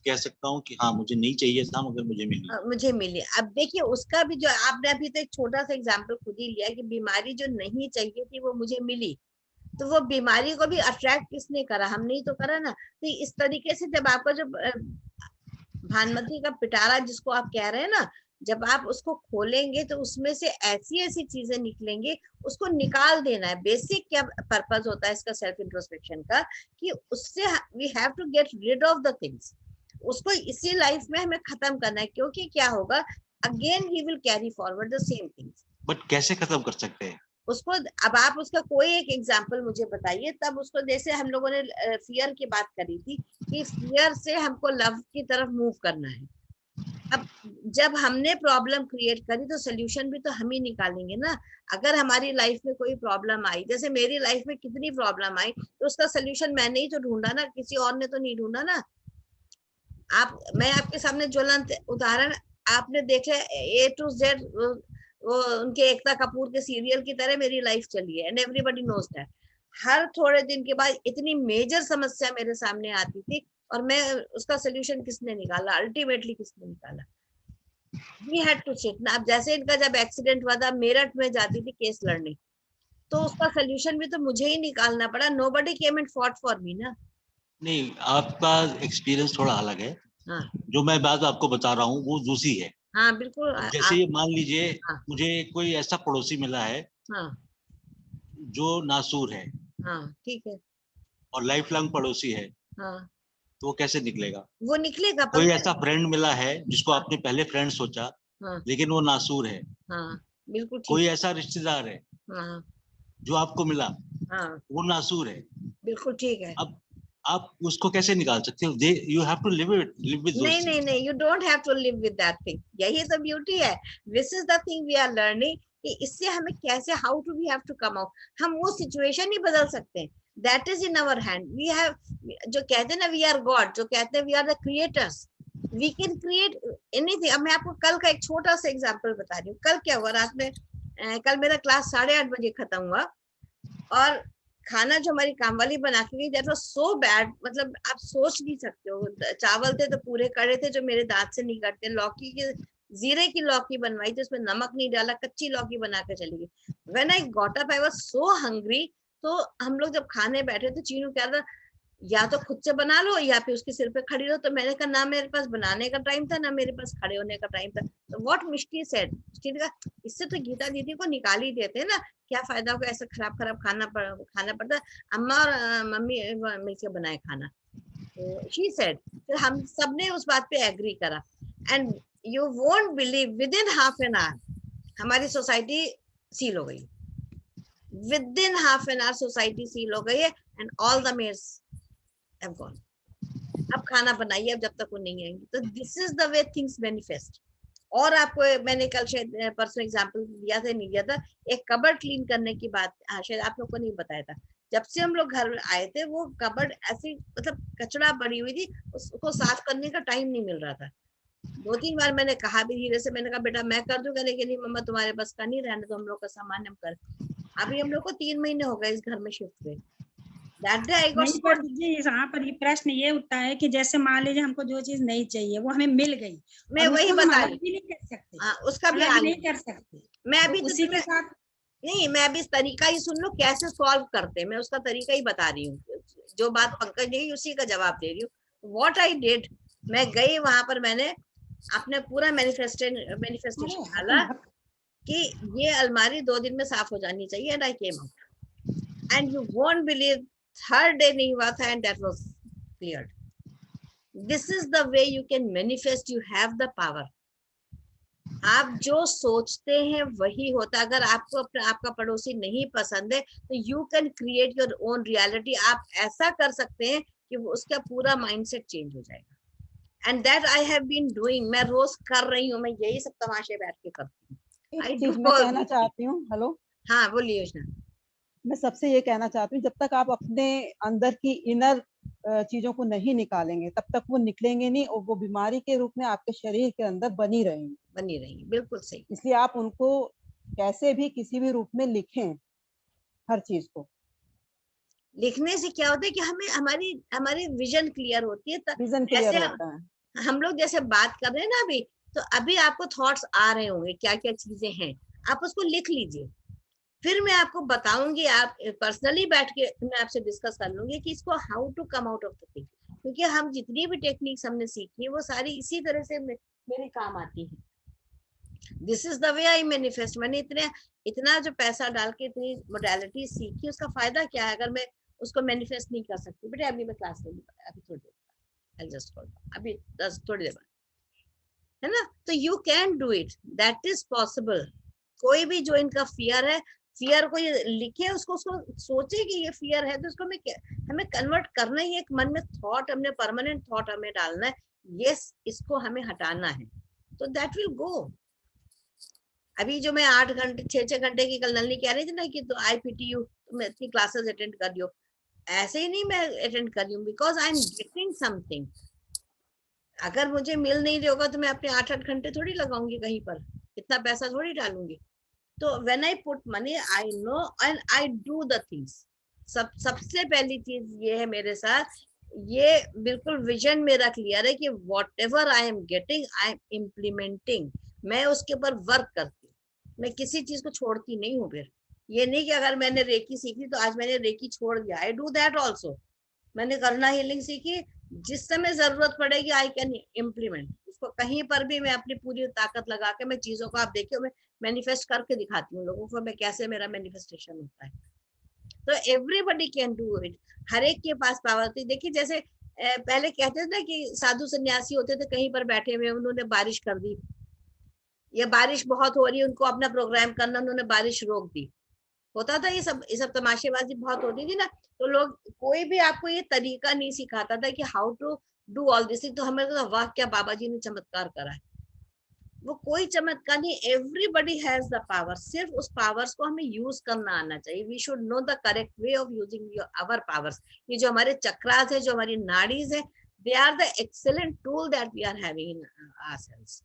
कह सकता हूँ कि हाँ, मुझे नहीं चाहिए था मगर मुझे मिली. अब देखिए, उसका भी जो आपने अभी तो एक छोटा सा एग्जांपल खुद ही लिया कि बीमारी जो नहीं चाहिए थी वो मुझे मिली, तो वो बीमारी को भी अट्रैक्ट किसने करा? हमने ही तो करा ना। तो इस तरीके से जब आपका जो भानुमति का पिटारा जिसको आप कह रहे हैं ना, जब आप उसको खोलेंगे तो उसमें से ऐसी ऐसी चीजें निकलेंगी, उसको निकाल देना है। बेसिक क्या पर्पस होता है इसका सेल्फ इंट्रोस्पेक्शन का, कि उससे we have to get rid of the things. उसको इसी लाइफ में हमें खत्म करना है, क्योंकि क्या होगा, again he will carry forward the same things. But कैसे खत्म कर सकते हैं उसको? अब आप उसका कोई एक एग्जांपल मुझे बताइए, तब उसको, जैसे हम लोगों ने फियर की बात करी थी कि फियर से हमको लव की तरफ मूव करना है। अब जब हमने प्रॉब्लम क्रिएट करी तो सोल्यूशन भी तो हम ही निकालेंगे ना। अगर हमारी लाइफ में कोई प्रॉब्लम आई, जैसे मेरी लाइफ में कितनी प्रॉब्लम आई, तो उसका सोल्यूशन मैंने ही तो ढूंढा ना, किसी और ने तो नहीं ढूंढा ना। मैं आपके सामने ज्वलंत उदाहरण, आपने देखा A to Z, वो उनके एकता कपूर के सीरियल की तरह मेरी लाइफ चली है, एंड एवरीबॉडी नोज दैट। हर थोड़े दिन के बाद इतनी मेजर समस्या मेरे सामने आती थी, और मैं उसका सोल्यूशन किसने निकाला? अल्टीमेटली किसने निकाला? वी हैड टू सिट ना। अब जैसे इनका जब एक्सीडेंट हुआ था, मेरठ में जाती थी केस लड़ने, तो उसका सोल्यूशन भी तो मुझे ही निकालना पड़ा। Nobody came and fought for me ना। नहीं, आपका एक्सपीरियंस थोड़ा अलग है। हाँ, जो मैं बात आपको बता रहा हूँ वो दूसरी है। हाँ बिल्कुल। जैसे ये मान लीजिए, हाँ, मुझे कोई ऐसा पड़ोसी मिला है हाँ, जो नासूर है, हाँ, ठीक है, और लाइफ लॉन्ग पड़ोसी है, हाँ, तो वो कैसे निकलेगा? वो निकलेगा। कोई ऐसा फ्रेंड मिला है जिसको आपने पहले फ्रेंड सोचा, हाँ, लेकिन वो नासूर है। हाँ, बिल्कुल ठीक। कोई ऐसा रिश्तेदार है हाँ, जो आपको मिला, हाँ, वो नासूर है। बिल्कुल ठीक है। अब आप उसको कैसे निकाल सकते हो? You have to live with नहीं, you don't have to live with that thing. यही तो ब्यूटी है। This is the thing we are learning, कि इससे हमें कैसे, how to we have to come out. हम वो सिचुएशन ही बदल सकते हैं। That is in our hand. We have, जो कहते हैं ना वी आर गॉड, जो कहते हैं we are the creators, we can create anything. अब मैं आपको कल का एक छोटा सा एग्जांपल बता रही हूँ। कल क्या हुआ रात में, कल मेरा क्लास 8:30 बजे खत्म हुआ, और खाना जो हमारी काम वाली बना के गई, दैट वाज सो बैड, मतलब आप सोच नहीं सकते हो। चावल थे तो पूरे कड़े थे, जो मेरे दांत से नहीं कटते। लौकी के, जीरे की लौकी बनवाई थी, उसमें नमक नहीं डाला, कच्ची लौकी बना के चली गई। When I got up I was so hungry. तो हम लोग जब खाने बैठे तो चीनू कह रहा था, या तो खुद से बना लो या फिर उसके सिर पे खड़ी रहो। तो मैंने कहा, ना मेरे पास बनाने का टाइम था, ना मेरे पास खड़े होने का टाइम था। तो व्हाट मिष्टी सेड, मिष्टी ने कहा, इससे तो गीता दीदी को निकाल ही देते ना, क्या फायदा होगा, ऐसा खराब खराब खाना पड़ता। अम्मा और मम्मी मिलकर बनाए खाना। तो शी सेड, फिर हम सब ने उस बात पे एग्री करा, and you won't believe, within half an hour हमारी सोसाइटी सील हो गई। Within half an hour society seal हो गई है, and all the maids have gone. अब खाना बनाइए, अब जब तक वो नहीं आएंगी। तो this is the way things manifest. और आपको मैंने कल शायद परसों एग्जांपल दिया था, नहीं दिया था, एक कबर्ड क्लीन करने की बात, शायद आप लोग को नहीं बताया था। जब से हम लोग घर आए थे, वो कबर्ड ऐसी, मतलब कचड़ा पड़ी हुई थी, उसको साफ करने का टाइम नहीं मिल रहा था। 2-3 बार मैंने कहा भी धीरे से, मैंने कहा बेटा मैं कर दूंगा, लेकिन नहीं मम्मा तुम्हारे बस का नहीं, रहने तो हम लोग का सामान हम कर। अभी हम लोग को 3 महीने हो गए इस घर में शिफ्ट हुए। यहाँ पर ये प्रश्न ये उठता है कि जैसे मान लीजिए हमको जो चीज नहीं चाहिए वो हमें मिल गई, मैं वही बता रही, नहीं कर सकते, उसका भी नहीं कर सकते। मैं अभी तो उसी के साथ नहीं, मैं अभी इस तरीका ही सुन लो कैसे सॉल्व करते हैं, मैं उसका तरीका ही बता रही हूँ। जो बात पंकज ने उसी का जवाब दे रही हूँ। व्हाट आई डिड, मैं गई वहां पर, मैंने अपने पूरा मैनिफेस्टेशन डाला कि ये अलमारी 2 दिन में साफ हो जानी चाहिए, and I came out, and you won't believe, third day नहीं हुआ था, and that was cleared. This is the way you can manifest, you have the power. आप जो सोचते हैं वही होता है। अगर आपको आपका पड़ोसी नहीं पसंद है, तो you can create your own reality. आप ऐसा कर सकते हैं कि उसका पूरा माइंडसेट चेंज हो जाएगा, and that I have been doing. मैं रोज कर रही हूँ, मैं यही सब तमाशे बैठ के करती हूँ। एक चीज मैं कहना चाहती हूँ। हेलो, हाँ बोलिए योजना। मैं सबसे ये कहना चाहती हूँ, जब तक आप अपने अंदर की इनर चीजों को नहीं निकालेंगे, तब तक वो निकलेंगे नहीं, और वो बीमारी के रूप में आपके शरीर के अंदर बनी रहेंगी। बिल्कुल सही। इसलिए आप उनको कैसे भी किसी भी रूप में लिखें, हर चीज को लिखने से क्या होता है कि हमें हमारी विजन क्लियर होती है। विजन क्लियर होता है। हम लोग जैसे बात कर रहे हैं ना अभी, तो अभी आपको थॉट्स आ रहे होंगे क्या क्या चीजें हैं, आप उसको लिख लीजिए। फिर मैं आपको बताऊंगी, आप पर्सनली बैठ के मैं आपसे डिस्कस कर लूंगी कि इसको how to come out of the thing, क्योंकि हम जितनी भी टेक्निक्स हमने सीखी है वो सारी इसी तरह से मेरे काम आती है। This is the way I manifest. मैंने इतना जो पैसा डाल के इतनी मोडालिटी सीखी, उसका फायदा क्या है अगर मैं उसको मैनिफेस्ट नहीं कर सकती? बेटे अभी मैं क्लास में अभी थोड़ी देर जस्ट अभी 10 थोड़ी देर बाद, है ना? तो you can do it, that is possible. कोई भी जो इनका फियर है, फियर को ये लिखे, उसको सोचे कि ये फियर है, तो उसको हमें कन्वर्ट करना ही, एक मन में थॉट, हमने परमानेंट थॉट हमें डालना है, यस इसको हमें हटाना है, तो दैट विल गो। अभी जो मैं 8 घंटे 6 घंटे की कल नलनी कह रही थी ना कि तो आई पीटी यू, मैं इतनी क्लासेस अटेंड कर रही हूँ, ऐसे ही नहीं मैं अटेंड कर रही हूँ, because I am getting something. अगर मुझे मिल नहीं रहा होगा तो मैं अपने 8 घंटे थोड़ी लगाऊंगी कहीं पर, इतना पैसा थोड़ी डालूंगी। तो when I put money I know and I do the things. सबसे पहली चीज ये है मेरे साथ, ये बिल्कुल विजन मेरा क्लियर है कि what ever I am getting I am implementing. मैं उसके ऊपर वर्क करती हूँ, मैं किसी चीज को छोड़ती नहीं हूँ। फिर ये नहीं कि अगर मैंने रेकी सीखी तो आज मैंने रेकी छोड़ दिया, आई डू दैट ऑल्सो। मैंने करना हीलिंग सीखी, जिस समय जरूरत पड़ेगी आई कैन इम्प्लीमेंट उसको, कहीं पर भी मैं अपनी पूरी ताकत लगा के मैं चीजों को, आप देखिए मैं मैनिफेस्ट करके दिखाती हूँ लोगों को, मैं कैसे मेरा मैनिफेस्टेशन होता है। तो एवरीबडी कैन डू इट, हर एक के पास पावर थी। देखिए जैसे पहले कहते थे ना कि साधु सन्यासी होते थे कहीं पर बैठे हुए, उन्होंने बारिश कर दी, या बारिश बहुत हो रही है, उनको अपना प्रोग्राम करना, उन्होंने बारिश रोक दी। होता था ये सब तमाशेबाजी बहुत होती थी ना। तो लोग, कोई भी आपको ये तरीका नहीं सिखाता था कि how to do all this, तो हमें तो वाह क्या बाबा जी ने चमत्कार करा है। वो कोई चमत्कार नहीं, एवरीबडी हैज द पावर, सिर्फ उस पावर्स को हमें यूज करना आना चाहिए। We should know the correct way of using our powers. ये जो हमारे चक्रास है, जो हमारी नाड़ीज है, they are the excellent tool that we are having in ourselves.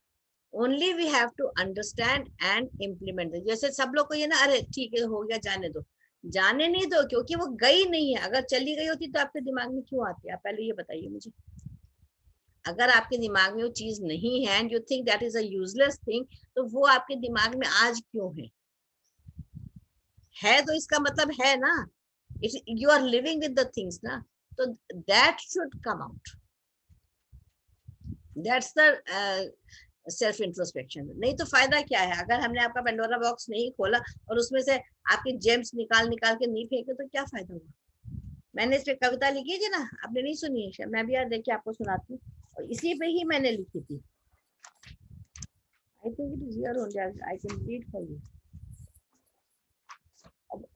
Only we have to understand and implement. जैसे सब लोग को ये ना, अरे ठीक है हो गया, जाने दो, जाने नहीं दो, क्योंकि वो गई नहीं है। अगर चली गई होती तो आपके दिमाग में क्यों आती है? आप पहले ये बताइए मुझे। अगर आपके दिमाग में वो चीज नहीं है and you think that is a useless thing, तो वो आपके दिमाग में आज क्यों है तो इसका मतलब है ना, you are living with the things ना, तो that should come out. That's the self introspection. नहीं तो फायदा क्या है? अगर हमने आपका पेंडोरा बॉक्स नहीं खोला और उसमें से आपके जेम्स निकाल के नहीं फेंके तो क्या फायदा हुआ? मैंने इस पे कविता लिखी थी ना, आपने नहीं सुनी? मैं भी यार देखिए आपको सुनाती हूँ, और इसी पे ही मैंने लिखी थी। I think it is here only, I can read for you.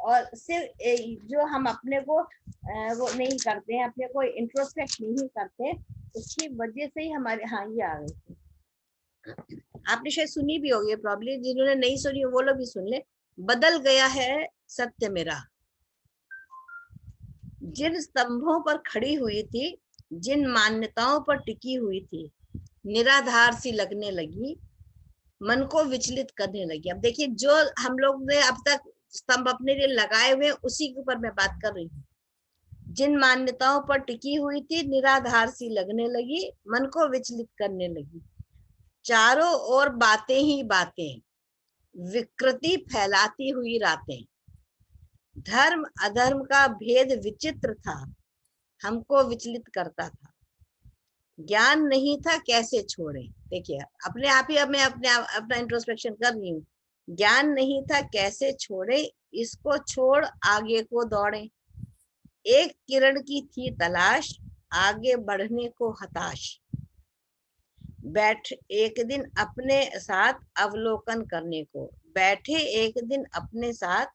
और सिर्फ जो हम अपने को वो नहीं करते हैं, अपने को इंट्रोस्पेक्ट नहीं करते, उसकी वजह से ही हमारे, हाँ ये आ गई थी, आपने शायद सुनी भी होगी प्रॉब्ली, जिन्होंने नहीं सुनी वो लोग भी सुन ले। बदल गया है सत्य मेरा, जिन स्तंभों पर खड़ी हुई थी, जिन मान्यताओं पर टिकी हुई थी, निराधार सी लगने लगी, मन को विचलित करने लगी। अब देखिए जो हम लोग ने अब तक स्तंभ अपने लिए लगाए हुए, उसी के ऊपर मैं बात कर रही हूँ। जिन मान्यताओं पर टिकी हुई थी, निराधार सी लगने लगी, मन को विचलित करने लगी, चारों ओर बातें ही बातें, विकृति फैलाती हुई रातें, धर्म अधर्म का भेद विचित्र था, हमको विचलित करता था, ज्ञान नहीं था कैसे छोड़े। देखिए अपने आप ही, अब मैं अपना इंट्रोस्पेक्शन कर रही हूँ। ज्ञान नहीं था कैसे छोड़े, इसको छोड़ आगे को दौड़े, एक किरण की थी तलाश, आगे बढ़ने को हताश, बैठ एक दिन अपने साथ अवलोकन करने को, बैठे एक दिन अपने साथ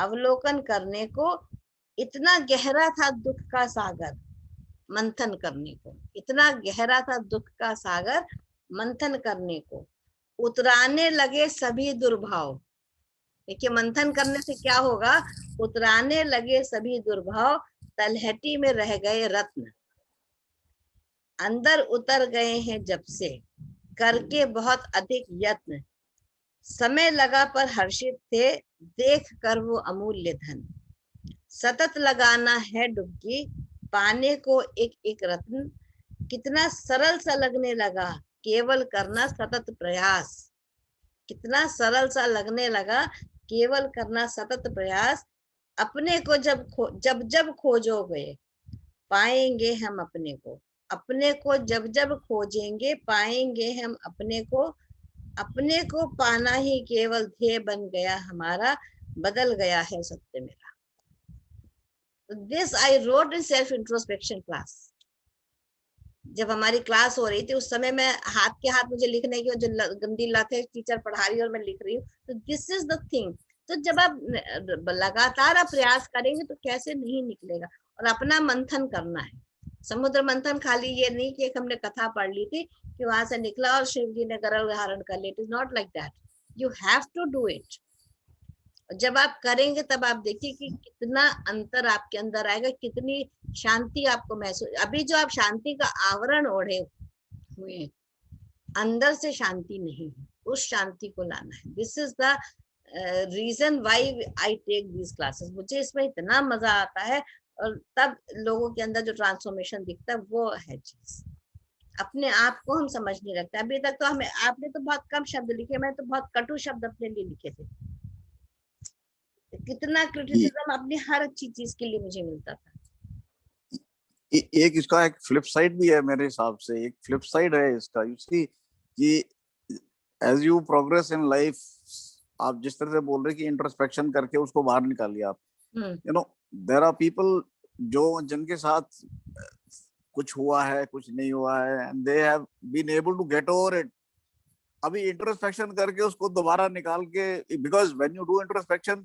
अवलोकन करने को, इतना गहरा था दुख का सागर मंथन करने को, इतना गहरा था दुख का सागर मंथन करने को, उतराने लगे सभी दुर्भाव। देखिए मंथन करने से क्या होगा? उतराने लगे सभी दुर्भाव, तलहटी में रह गए रत्न, अंदर उतर गए हैं जब से, करके बहुत अधिक यत्न, समय लगा पर हर्षित थे, देख कर वो अमूल्य धन, सतत लगाना है डुबकी, पाने को एक एक रत्न, कितना सरल सा लगने लगा, केवल करना सतत प्रयास, कितना सरल सा लगने लगा, केवल करना सतत प्रयास। अपने को जब खोजोगे पाएंगे हम अपने को। अपने को जब खोजेंगे पाएंगे हम अपने को। अपने को पाना ही केवल ध्येय बन गया हमारा, बदल गया है सत्य मेरा। This I wrote in self introspection class. जब हमारी क्लास हो रही थी उस समय मैं हाथ के हाथ मुझे लिखने की जो गंदी लत है, टीचर पढ़ा रही है और मैं लिख रही हूँ, तो दिस इज द थिंग। तो जब आप लगातार आप प्रयास करेंगे तो कैसे नहीं निकलेगा। और अपना मंथन करना है, समुद्र मंथन। खाली ये नहीं कि एक हमने कथा पढ़ ली थी कि वहां से निकला और शिव जी ने गरुड़ धारण कर लिया। It is not like that, you have to do it. जब आप करेंगे तब आप देखिए कि कितना अंतर आपके अंदर आएगा, कितनी शांति आपको महसूस। अभी जो आप शांति का आवरण ओढ़े हुए हैं, अंदर से शांति नहीं है, उस शांति को लाना है। This is the reason why I take these classes. मुझे इसमें इतना मजा आता है और तब लोगों के अंदर जो ट्रांसफॉर्मेशन दिखता है वो है चीज। अपने आप को हम समझ नहीं रखते। अभी तक तो हमें, आपने तो बहुत कम शब्द लिखे, मैं तो बहुत कटु शब्द अपने लिए लिखे थे। कितना क्रिटिसिज्म अपनी हर अच्छी चीज के लिए मुझे मिलता था। एक इसका एक फ्लिप साइड भी है मेरे हिसाब से। एक फ्लिप साइड है इसका, यू सी, कि as you progress in life, आप जिस तरह से बोल रहे कि इंट्रोस्पेक्शन करके उसको बाहर निकालिए आप, you know, there are people जिनके साथ कुछ हुआ है, कुछ नहीं हुआ है, and they have been able to get over it. अभी इंट्रोस्पेक्शन करके उसको दोबारा निकाल के, because when you do introspection,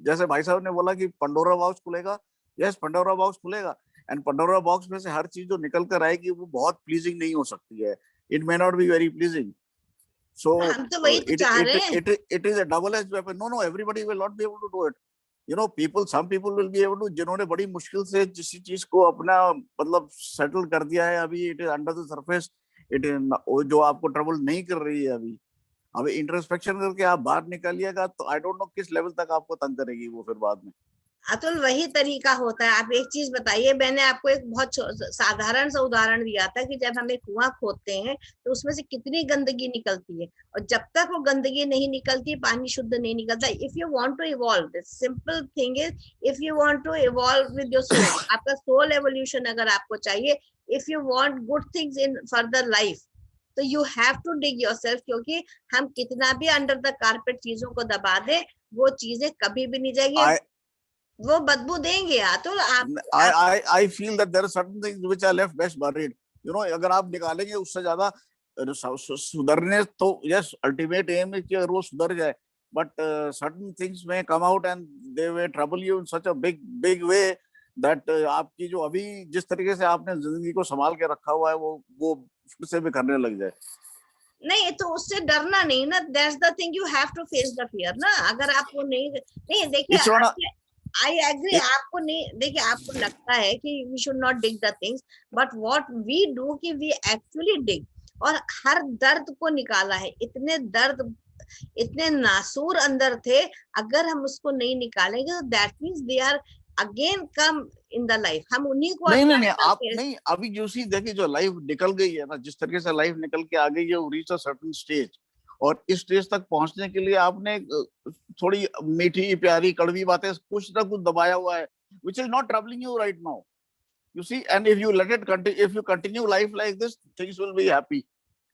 जैसे भाई साहब ने बोला कि पंडोरा बॉक्स खुलेगा, यस पंडोरा बॉक्स खुलेगा, एंड पंडोरा बॉक्स में से हर चीज जो निकल कर आएगी वो बहुत प्लीजिंग नहीं हो सकती है। It may not be very pleasing. So it is a double-edged weapon. No, everybody will not be able to do it. You know, some people will be able to, जिन्होंने बड़ी मुश्किल से किसी चीज को अपना मतलब सेटल कर दिया है, अभी it is under the surface, it is जो आपको ट्रबल नहीं कर रही है अभी इंट्रोस्पेक्शन करके आप बाहर निकालिएगा तो आई डोंट नो किस लेवल तक आपको तंग करेगी वो फिर बाद में। अतुल, वही तरीका होता है। आप एक चीज बताइए, मैंने आपको एक बहुत साधारण सा उदाहरण दिया था कि जब हम एक कुआं खोदते हैं तो उसमें से कितनी गंदगी निकलती है, और जब तक वो गंदगी नहीं निकलती पानी शुद्ध नहीं निकलता। If you want to evolve, the simple thing is, if you want to evolve with your soul, आपका सोल एवोल्यूशन अगर आपको चाहिए, if you want good things in further life, तो you have to dig yourself. क्योंकि हम कितना भी under the carpet चीजों को दबा दे, वो चीजें कभी भी नहीं जाएगी, वो बदबू देंगे। तो I feel that there are certain things which are left best buried. You know, अगर आप निकालेंगे उससे ज्यादा सुधरने तो yes, ultimate aim is कि अगर वो सुधर जाए, but certain things may come out and they may trouble you in such a big way that आपकी जो अभी जिस तरीके से आपने जिंदगी को संभाल के रखा हुआ है वो फिर से भी करने लग जाए। नहीं, तो उससे डरना नहीं ना, that's the thing, you have to face the fear ना। अगर आपको नहीं देखिए, आई एग्री, आपको नहीं, देखिए आपको लगता है कि we should not dig the things, but what we do कि वी एक्चुअली डिग, और हर दर्द को निकाला है। इतने दर्द, इतने नासूर अंदर थे, अगर हम उसको नहीं निकालेंगे तो that means they are again come in the life. हम उन्हीं को नहीं आप नहीं, अभी जो सी देखिए जो लाइफ निकल गई है ना, जिस तरीके से लाइफ निकल के आ गई है, रीच अ सर्टेन स्टेज, और इस स्टेज तक पहुंचने के लिए आपने थोड़ी मीठी प्यारी कड़वी बातें कुछ ना कुछ दबाया हुआ है, which is not troubling you right now, you see, and if you let it continue, if you continue life like this, things will be happy.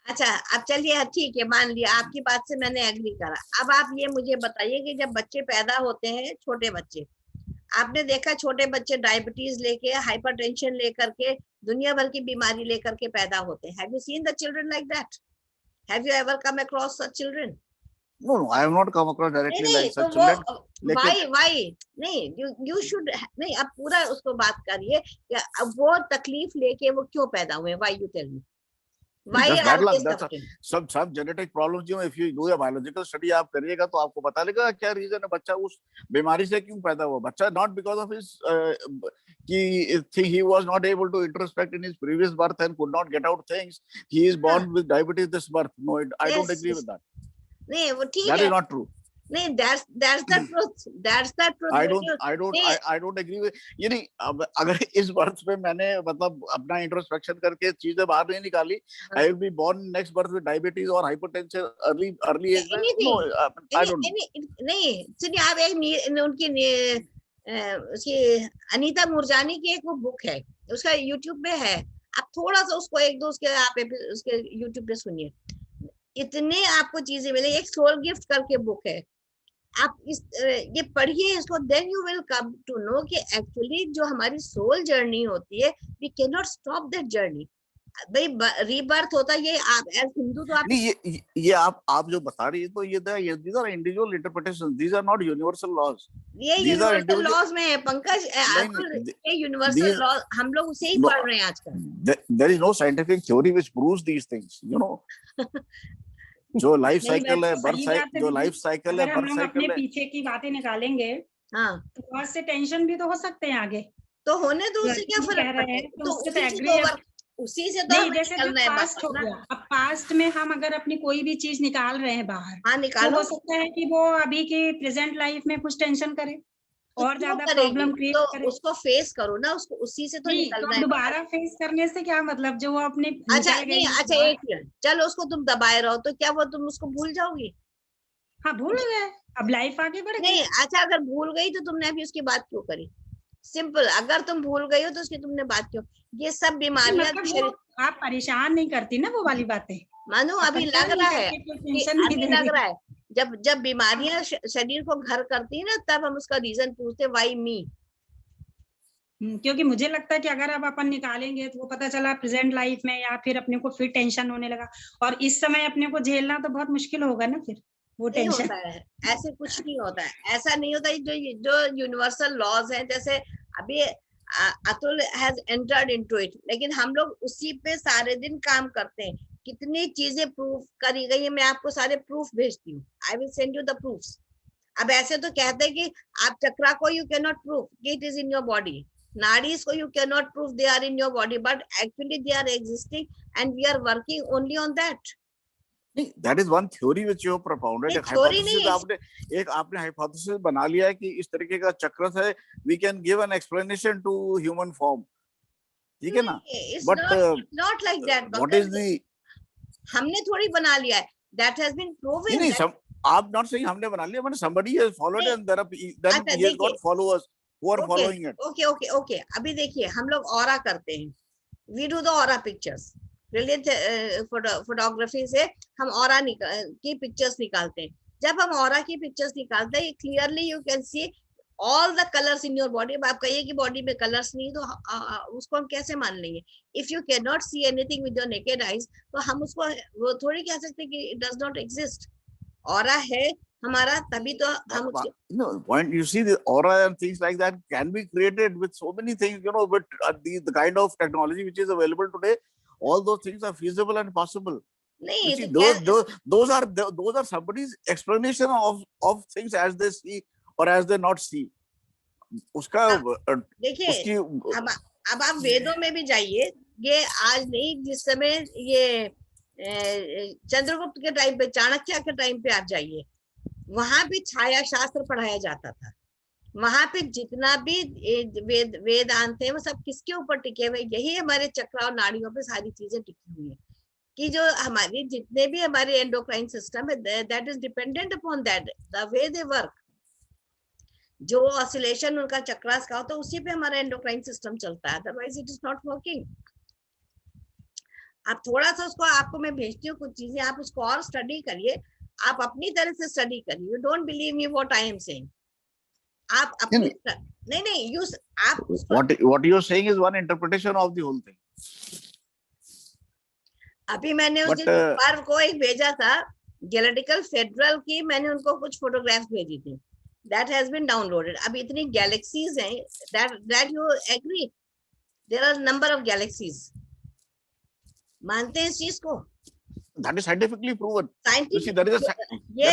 अच्छा, अब चलिए ठीक है, मान लिया आपकी बात से मैंने एग्री करा। अब आप ये मुझे बताइए कि जब बच्चे पैदा होते हैं, छोटे बच्चे, आपने देखा छोटे बच्चे डायबिटीज लेके, हाइपरटेंशन लेकर के, दुनिया भर की बीमारी लेकर के पैदा होते हैं। Have you seen the children like that? Have you ever come across such children? No, I have not come across directly like such children. Why? नहीं, you should नहीं। अब पूरा उसको बात करिए कि अब वो तकलीफ लेके वो क्यों पैदा हुए? Why you tell me? Why are they suffering? सब जेनेटिक प्रॉब्लम्स जो, if you do a biological study आप करिएगा तो आपको पता लगेगा क्या रीजन है बच्चा उस बीमारी से क्यों पैदा हुआ। बच्चा not because of his he was not able to introspect in his previous birth and could not get out things. He is born with diabetes this birth. No, I don't agree with that. नहीं, वो ठीक है, that is not true. नहीं, that's the truth. That's the truth. I don't agree with ये नहीं. अब अगर इस बर्थ में मैंने मतलब अपना इंट्रोस्पेक्शन करके चीजें बाहर नहीं निकाली, I will be born next birth with diabetes or hypertension early age में. No, I don't. नहीं, सुनिए, आप एक उनकी उसकी अनीता मूरजानी की एक वो बुक है, उसका YouTube पे है, आप थोड़ा सा उसको एक दो उसके आप उसके YouTube पे सुनिए, इतने आपको चीजें मिले. एक सोल गिफ्ट करके बुक है, आप ये पढ़िए इसको, then you will come to know कि एक्चुअली जो हमारी सोल जर्नी होती है, we can not stop that journey. भाई रीबर्थ होता है, ये आप एज हिंदू तो आप नहीं, ये आप जो बता रही है तो ये these are individual interpretations, these are not universal laws. ये यूनिवर्सल लॉज में है पंकज, ये यूनिवर्सल लॉ हम लोग उसे ही पढ़ रहे हैं आजकल. There is no scientific theory which proves these things, you know. जो लाइफ साइकिल है, बर्थ साइकिल, जो लाइफ साइकिल है, बर्थ साइकिल है. पीछे की बातें निकालेंगे, हाँ, तो बहुत से टेंशन भी तो हो सकते हैं आगे. तो होने दो, उससे क्या फर्क पड़ता है? तो उसी से तो जैसे पास्ट हो गया, अब पास्ट में हम अगर अपनी कोई भी चीज निकाल रहे हैं बाहर, हाँ निकालो, तो हो सकता है कि वो अभी की प्रेजेंट लाइफ में कुछ टेंशन करे और ज्यादा प्रॉब्लम क्रिएट करे. उसको फेस करो ना, उसको उसी से तो निकलना है. दोबारा फेस करने से क्या मतलब, जो वो अपने अच्छा नहीं, अच्छा एक मिनट, चलो उसको तुम दबाए रहो तो क्या वो तुम उसको भूल जाओगी? हाँ भूल गए, अब लाइफ आगे बढ़ गई. नहीं, अच्छा अगर भूल गई तो तुमने अभी उसकी बात क्यों करी? सिंपल, अगर तुम भूल गई हो तो उसकी तुमने बात क्यों? ये सब बीमारियां मतलब आप परेशान नहीं करती ना वो वाली बातें. मानो अभी लग रहा है, अभी लग रहा है जब बीमारियां शरीर को घर करती है ना, तब हम उसका रीजन पूछते, व्हाई मी. क्योंकि मुझे लगता है कि अगर अब अपन निकालेंगे तो वो पता चला प्रेजेंट लाइफ में, या फिर अपने को फिर टेंशन होने लगा, और इस समय अपने को झेलना तो बहुत मुश्किल होगा ना फिर वो टेंशन. होता है ऐसे कुछ नहीं होता है, ऐसा नहीं होता है. जो यूनिवर्सल लॉज हैं, जैसे अभी Atul has entered into it, लेकिन हम लोग उसी पे सारे दिन काम करते हैं. कितनी चीजें प्रूफ करी गई है, मैं आपको सारे प्रूफ भेजती हूँ. I will send you the proofs. अब ऐसे तो कहते हैं कि आप चक्रा को you can not prove it is in your body, नाड़ीज को you can not prove they are in your body, but actually they are existing and we are working only on that. That is one theory which you have propounded. आपने hypothesis बना लिया है कि इस तरीके का चक्र है, we can give an explanation to human form. ठीक है ना? But not like that. What is the? हमने थोड़ी बना लिया है. That has been proven. नहीं, आप not saying हमने बना लिया, मैंने somebody has followed and then he has got followers who are following it. Okay. अभी देखिए, हम लोग ऑरा करते हैं. We do the aura pictures. Brilliant photography से हम ऑरा की पिक्चर्स निकालते हैं. जब हम ऑरा की पिक्चर्स निकालते हैं, clearly you can see all the colours in your body. अब आप कहिए कि बॉडी में कलर्स नहीं, तो उसको हम कैसे मान लेंगे? If you can not see anything with your naked eyes, तो हम उसको वो थोड़ी कह सकते कि it does not exist. Aura है हमारा, तभी तो हम when you see the aura and things like that can be created with so many things, you know, but the kind of technology which is available today, all those things are feasible and possible. नहीं, see, those are somebody's explanation of things as they see or as they not see. उसका देखिए, अब आप वेदों में भी जाइए. ये आज नहीं, जिस समय ये चंद्रगुप्त के टाइम पे, चाणक्य के टाइम पे आप जाइए, वहां भी छाया शास्त्र पढ़ाया जाता था. वहां पे जितना भी वेदांत है, वो सब किसके ऊपर टिके हुए? यही हमारे चक्र और नाड़ियों पे सारी चीजें टिकी हुई है. कि जो हमारी जितने भी हमारे एंडोक्राइन सिस्टम है, that is dependent upon that, the way they work. जो ऑसिलेशन उनका चक्रास का होता है, उसी पे हमारा एंडोक्राइन सिस्टम चलता है, otherwise it is not working. आप थोड़ा सा उसको, आपको मैं भेजती हूँ कुछ चीजें, आप उसको और स्टडी करिए. आप अपनी तरह से स्टडी करिए. You don't believe me what I am saying. आप अपनी नहीं यूज आप what you are saying is one interpretation of the whole thing. अभी मैंने उस दिन पर्व को एक भेजा था, गैलेक्टिकल फेडरल की, मैंने उनको कुछ फोटोग्राफ्स भेजी थी. That has been downloaded. अब इतनी गैलेक्सीज हैं, that you agree, there are number of galaxies. मानते हैं इस चीज को? That is scientifically proven. You see, there is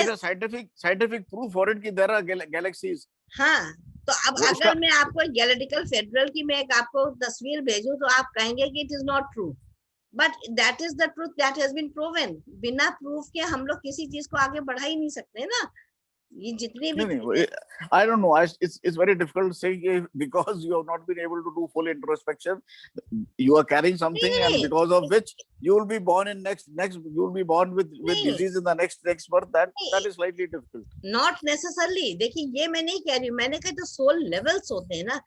a scientific proof for it कि there are galaxies. हाँ, तो अब अगर मैं आपको गैलेक्टिकल फेडरल की मैं एक आपको तस्वीर भेजूं, तो आप कहेंगे कि it is not true, but that is the truth, that has been proven. बिना प्रूफ के हम लोग किसी चीज को आगे बढ़ा ही नहीं सकते ना. ये जितनी भी I don't know. It's very difficult to say because you have not been able to do full introspection. You are carrying something, and because of which you will be born in next. You will be born with disease in the next birth. That is slightly difficult. Not necessarily. देखिए ये मैं नहीं कह रही हूँ. मैंने कहा तो soul levels होते हैं ना.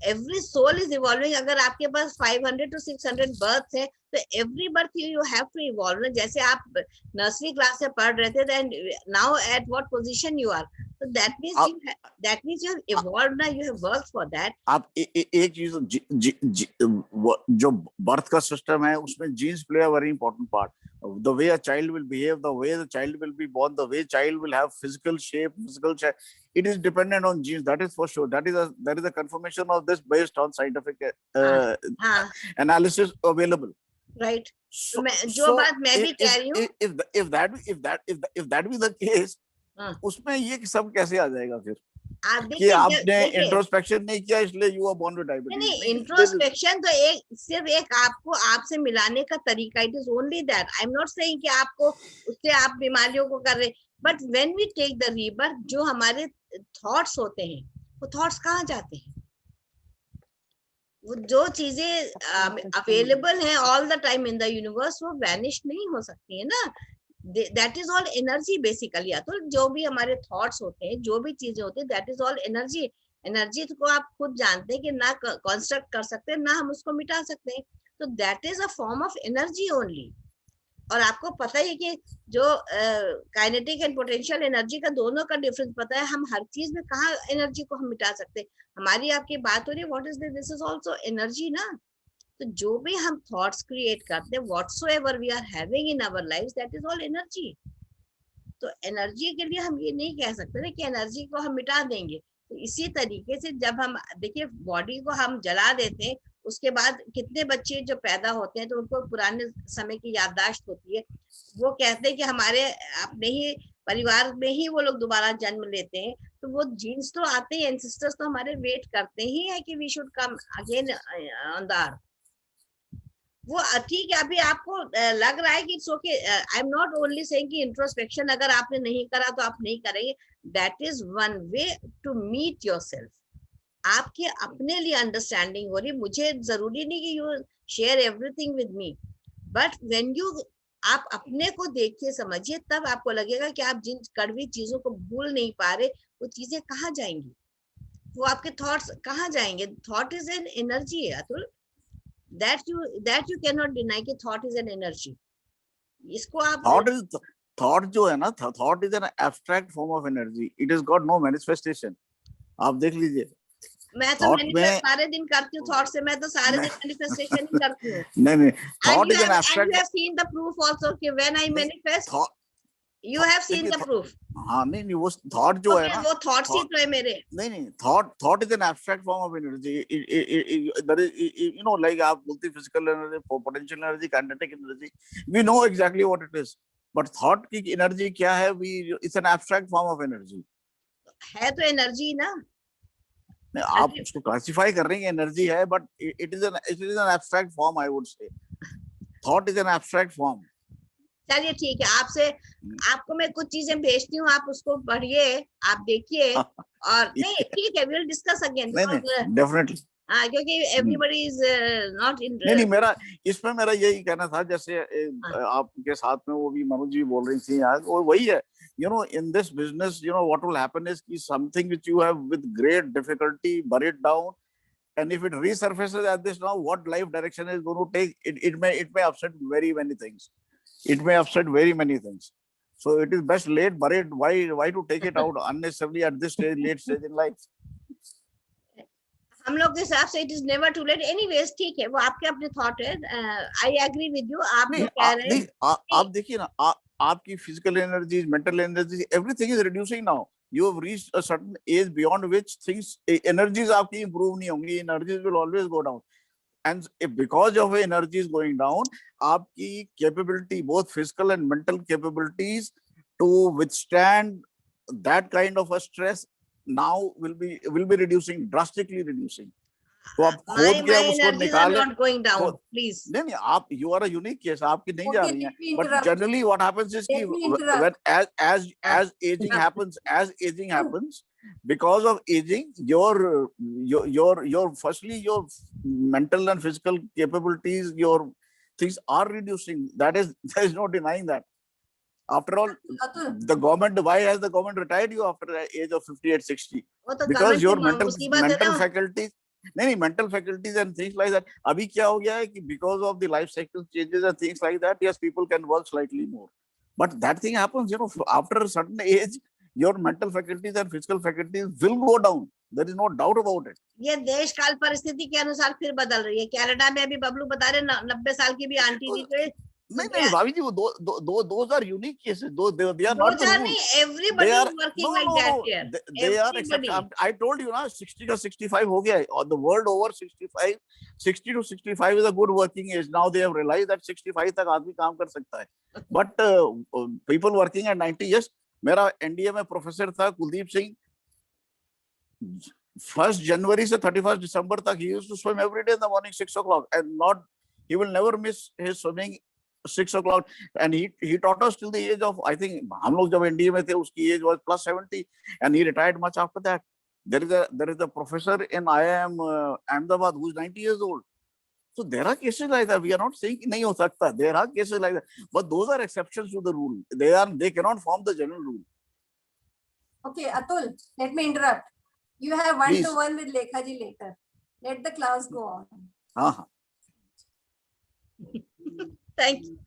Every soul is evolving. अगर आपके पास 500 to 600 births है, तो every birth you have to evolve. जैसे आप nursery class से पढ़ रहे थे, then now at what position you are? So that means you have evolved now. You have worked for that. आप एक चीज जो birth का system है, उसमें genes play a very important part. The way a child will behave, the way the child will be born, the way child will have physical shape, it is dependent on genes. That is for sure. That is a confirmation of this based on scientific analysis available. Right. So जो बात मैं भी कह रही हूँ. If that be the case, उसमें ये सब कैसे आ जाएगा फिर? कि आपने इंट्रोस्पेक्शन नहीं किया इसलिए you are born with diabetes. नहीं, इंट्रोस्पेक्शन तो सिर्फ एक आपको आपसे मिलाने का तरीका. It is only that. I am not saying कि आपको उससे आप बीमारियों को कर रहे. But when we take the rebirth, जो हमारे थॉट्स होते हैं, वो थॉट्स कहाँ जाते हैं? वो जो चीजें अवेलेबल हैं all the time in the universe, वो वैनिश नहीं हो सकती है ना. That is all energy basically. तो जो भी हमारे थॉट्स होते हैं, जो भी चीजें होती है, that is all energy. Energy को आप खुद जानते हैं कि ना कंस्ट्रक्ट कर सकते हैं, ना हम उसको मिटा सकते हैं. तो that is a form of energy only. और आपको पता है कि जो काइनेटिक एंड पोटेंशियल एनर्जी का दोनों का डिफरेंस पता है. हम हर चीज में कहाँ एनर्जी को हम मिटा सकते हैं? हमारी आपकी बात हो रही है what is this is also energy ना. तो जो भी हम थॉट्स क्रिएट करते हैं, whatsoever we are having in our lives, that is all energy. तो एनर्जी के लिए हम ये नहीं कह सकते ना कि एनर्जी को हम मिटा देंगे. तो इसी तरीके से जब हम देखिए बॉडी को हम जला देते हैं, उसके बाद कितने बच्चे जो पैदा होते हैं तो उनको पुराने समय की याददाश्त होती है. वो कहते हैं कि हमारे अपने ही परिवार में ही वो लोग दोबारा जन्म लेते हैं. तो वो जीन्स तो आते हैं, एंसेस्टर्स तो हमारे वेट करते ही है कि we should come again on the earth. वो ठीक है. अभी आपको लग रहा है कि it's okay. I am not only saying कि इंट्रोस्पेक्शन अगर आपने नहीं करा तो आप नहीं करेंगे. That is one way to meet yourself. आपके अपने लिए अंडरस्टैंडिंग हो रही. मुझे जरूरी नहीं कि you share everything with me, but when you आप अपने को देखिए, समझिए, तब आपको लगेगा कि आप जिन कड़वी चीजों को भूल नहीं पा रहे, वो चीजें कहाँ जाएंगी, वो आपके थॉट्स कहाँ जाएंगे. थॉट इज एन एनर्जी है Atul. that you cannot deny कि thought is an energy. इसको आप thought जो है ना, thought is an abstract form of energy. It has got no manifestation. आप देख लीजिए. मैं तो मैनिफेस्ट सारे दिन करती हूँ थॉट से. मैं तो सारे दिन मैनिफेस्टेशन ही करती हूँ. नहीं thought is an abstract. And you have seen the proof also कि when I manifest you have seen the proof. हाँ नहीं वो थॉट जो है ना, वो थॉट्स ही तो है मेरे. नहीं thought is an abstract form of energy. You know like आप बोलते physical energy, potential energy, kinetic energy, we know exactly what it is. But thought की एनर्जी क्या है? We it's an abstract form of energy. है तो energy ना. आप उसको क्लासिफाई कर रहे हैं एनर्जी है, but it is an abstract form. I would say thought is an abstract form. चलिए ठीक है, आपको मैं कुछ चीजें भेजती हूँ, आप उसको पढ़िए, आप देखिए. और नहीं ठीक है, विल डिस्कस अगेन. डेफिनेटली. हाँ, क्योंकि एवरीबॉडी इज नॉट इन. नहीं मेरा यही कहना था. जैसे आपके साथ में वो भी मनोज जी बोल रही थी आज, वो वही है. You know, in this business, you know what will happen is something which you have with great difficulty buried down, and if it resurfaces at this now, what life direction is going to take? It may upset very many things. It may upset very many things. So it is best late buried. Why to take it out unnecessarily at this stage, late stage in life? हम लोग के हिसाब से it is never too late. Anyways, ठीक है, वो आपके अपने थॉट है. I agree with you. आप कह रहे हैं. आप देखिए ना, आपकी physical energies, mental energies, everything is reducing now. You have reached a certain age beyond which things, energies आपकी improve नहीं होंगी. Energies will always go down. And if because of energy is going down, आपकी capability, both physical and mental capabilities to withstand that kind of a stress now will be reducing, drastically reducing. तो आप खोद के आप उसको निकालें। not going down, please. नहीं, आप you are a unique case, आपकी नहीं जा रही हैं, but generally what happens is कि when as aging happens, because of aging, your firstly your mental and physical capabilities, your things are reducing. There is no denying that. After all, the government, why has the government retired you after the age of 58, 60? Because your mental faculties, नहीं, mental faculties and things like that. अभी क्या हो गया है कि because of the life cycle changes and things like that, yes, people can work slightly more. But that thing happens, after a certain age, your mental faculties and physical faculties will go down. There is no doubt about it. ये देश काल परिस्थिति के अनुसार फिर बदल रही है। कनाडा में अभी बबलू बता रहे 90 साल की भी आंटी थी। नहीं भाभी जी, वो those are unique cases. They are not the rule. Everybody is working like that here. They are except. I told you ना, 60 का 65 हो गया है, और the world over 60 to 65 is a good working age. Now they have realized that 65 तक आदमी काम कर सकता है. But people working at 90, yes. मेरा एनडीए में प्रोफेसर था कुलदीप सिंह, 1 January से 31 December तक he used to swim every day in the morning 6 o'clock, and he will never miss his swimming 6 o'clock, and he taught us till the age of, I think हम लोग जब NDA में थे उसकी age was plus 70, and he retired much after that. There is a professor in IIM Ahmedabad who is 90 years old. So there are cases like that. We are not saying नहीं हो सकता. There are cases like that, but those are exceptions to the rule. They cannot form the general rule. Okay, Atul, let me interrupt. You have 1-to-1 with Lekha ji later. Let the class go on. हाँ. Thank you.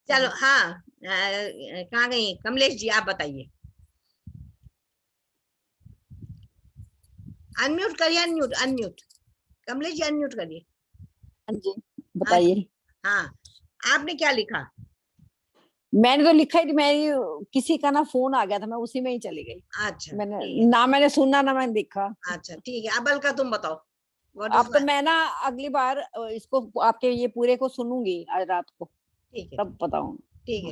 चलो, हाँ, कहाँ गई कमलेश जी, आप बताइए। Unmute करिए, unmute Kamlesh ji, unmute करिए। हाँ जी, बताइए। हाँ, आपने क्या लिखा? मैंने तो लिखा ही, मेरी किसी का ना फोन आ गया था, मैं उसी में ही चली गई। अच्छा, मैंने सुना ना मैंने देखा। अच्छा, ठीक है। अबल का तुम बताओ। अब तो मैं ना अगली बार इसको आपके ये पूरे को सुनूंगी आज रात को, ठीक है, तब बताऊं। ठीक है।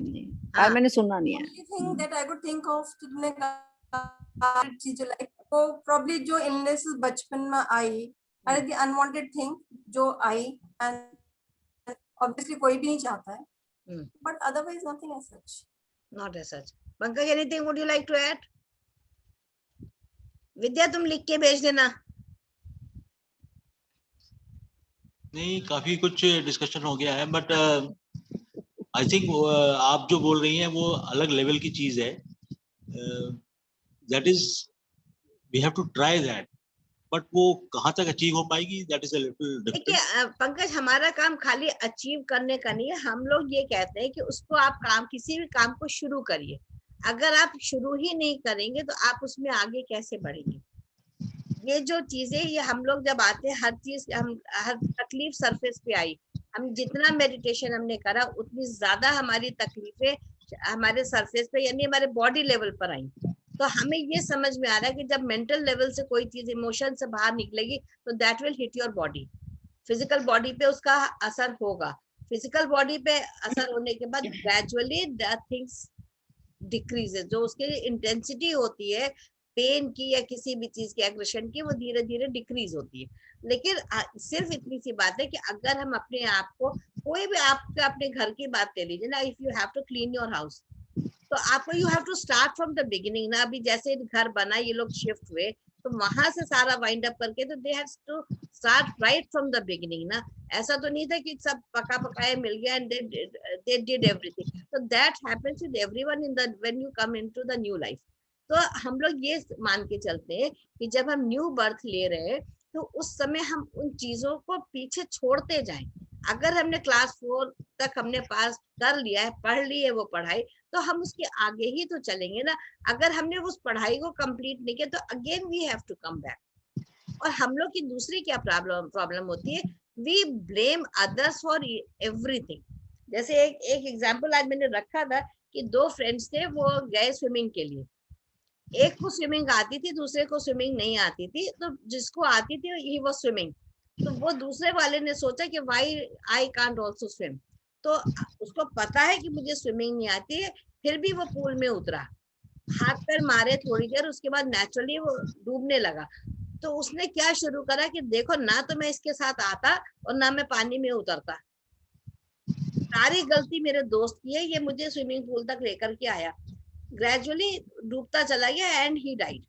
आज मैंने सुनना नहीं है। Thing that I could think of, तुमने कहा चीजें लाइक वो probably जो illness बचपन में आई, are the unwanted thing जो आई, and obviously कोई भी नहीं चाहता है, but otherwise nothing as such. Not as such. Pankaj, anything would you like to add? विद्या, तुम लिख के भेज देना। नहीं, काफी कुछ डिस्कशन हो गया है, बट आई थिंक आप जो बोल रही हैं वो अलग लेवल की चीज है। That is we have to try that, but वो कहाँ तक अचीव हो पाएगी, that is a little difficult. देखिए पंकज, हमारा काम खाली अचीव करने का नहीं है। हम लोग ये कहते हैं कि उसको आप किसी भी काम को शुरू करिए। अगर आप शुरू ही नहीं करेंगे तो आप उसमें आगे कैसे बढ़ेंगे? ये जो चीजें, ये हम लोग जब आते हैं, हर तकलीफ सरफेस पे आई। हम जितना मेडिटेशन हमने करा, उतनी ज्यादा हमारी तकलीफें हमारे सरफेस पे, यानी हमारे बॉडी लेवल पर आई। तो हमें ये समझ में आ रहा है कि जब मेंटल लेवल से कोई चीज इमोशन से बाहर निकलेगी तो that will hit your body. Physical body पे उसका असर होगा। फिजिकल बॉडी पे असर होने के बाद ग्रेजुअली द थिंग्स डिक्रीजेस। जो उसकी इंटेंसिटी होती है पेन की या किसी भी चीज की, एग्रेशन की, वो धीरे धीरे डिक्रीज होती है। लेकिन सिर्फ इतनी सी बात है कि अगर हम अपने आप को, कोई भी आप अपने घर की बात ले लीजिए ना, if you have to clean your house, तो आपको you have to start from the beginning ना। अभी जैसे घर बना, ये लोग शिफ्ट हुए, तो वहां से सारा वाइंड अप करके, तो they have to start right from the beginning ना। ऐसा तो नहीं था कि सब पका पकाया मिल गया एंड दे डिड एवरीथिंग। तो that happens with everyone in the when you come into the new life. तो हम लोग ये मान के चलते हैं कि जब हम न्यू बर्थ ले रहे हैं तो उस समय हम उन चीजों को पीछे छोड़ते जाएं। अगर हमने क्लास 4 तक हमने पास कर लिया है, पढ़ ली है वो पढ़ाई, तो हम उसके आगे ही तो चलेंगे ना। अगर हमने उस पढ़ाई को कंप्लीट नहीं किया तो again we have to come back. और हम लोग की दूसरी क्या प्रॉब्लम होती है, we blame others for everything. जैसे एक एग्जाम्पल आज मैंने रखा था कि 2 फ्रेंड्स थे, वो गए स्विमिंग के लिए। एक को स्विमिंग आती थी, दूसरे को स्विमिंग नहीं आती थी। तो जिसको आती थी ही वाज स्विमिंग, तो वो दूसरे वाले ने सोचा कि why I can't also swim. तो उसको पता है कि मुझे स्विमिंग नहीं आती है, फिर भी वो पूल में उतरा, हाथ पैर मारे थोड़ी देर, उसके बाद नेचुरली वो डूबने लगा। तो उसने क्या शुरू करा कि देखो ना तो मैं इसके साथ आता और ना मैं पानी में उतरता, सारी गलती मेरे दोस्त की है, ये मुझे स्विमिंग पूल तक लेकर के आया, ग्रेजुअली डूबता चला गया एंड ही डाइड।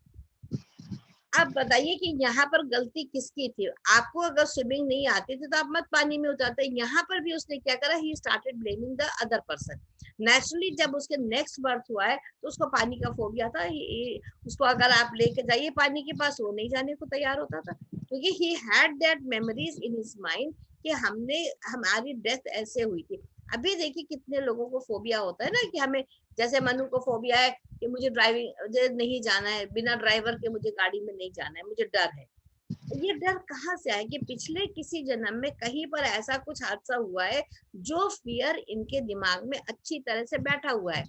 आप बताइए कि यहाँ पर गलती किसकी थी? आपको अगर स्विमिंग नहीं आती थी तो आप मत पानी में उतरते। यहाँ पर भी उसने क्या करा, he started blaming the other person. Naturally जब उसके नेक्स्ट बर्थ हुआ है तो उसको पानी का फोबिया था, उसको अगर आप लेके जाइए पानी के पास वो नहीं जाने को तैयार होता था, क्योंकि he had that memories in his mind कि हमारी डेथ ऐसे हुई थी। अभी देखिए कितने लोगों को फोबिया होता है ना, कि हमें, जैसे मनु को फोबिया है कि मुझे ड्राइविंग नहीं जाना है, बिना ड्राइवर के मुझे गाड़ी में नहीं जाना है, मुझे डर है। ये डर कहाँ से आया? कि पिछले किसी जन्म में कहीं पर ऐसा कुछ हादसा हुआ है जो फियर इनके दिमाग में अच्छी तरह से बैठा हुआ है।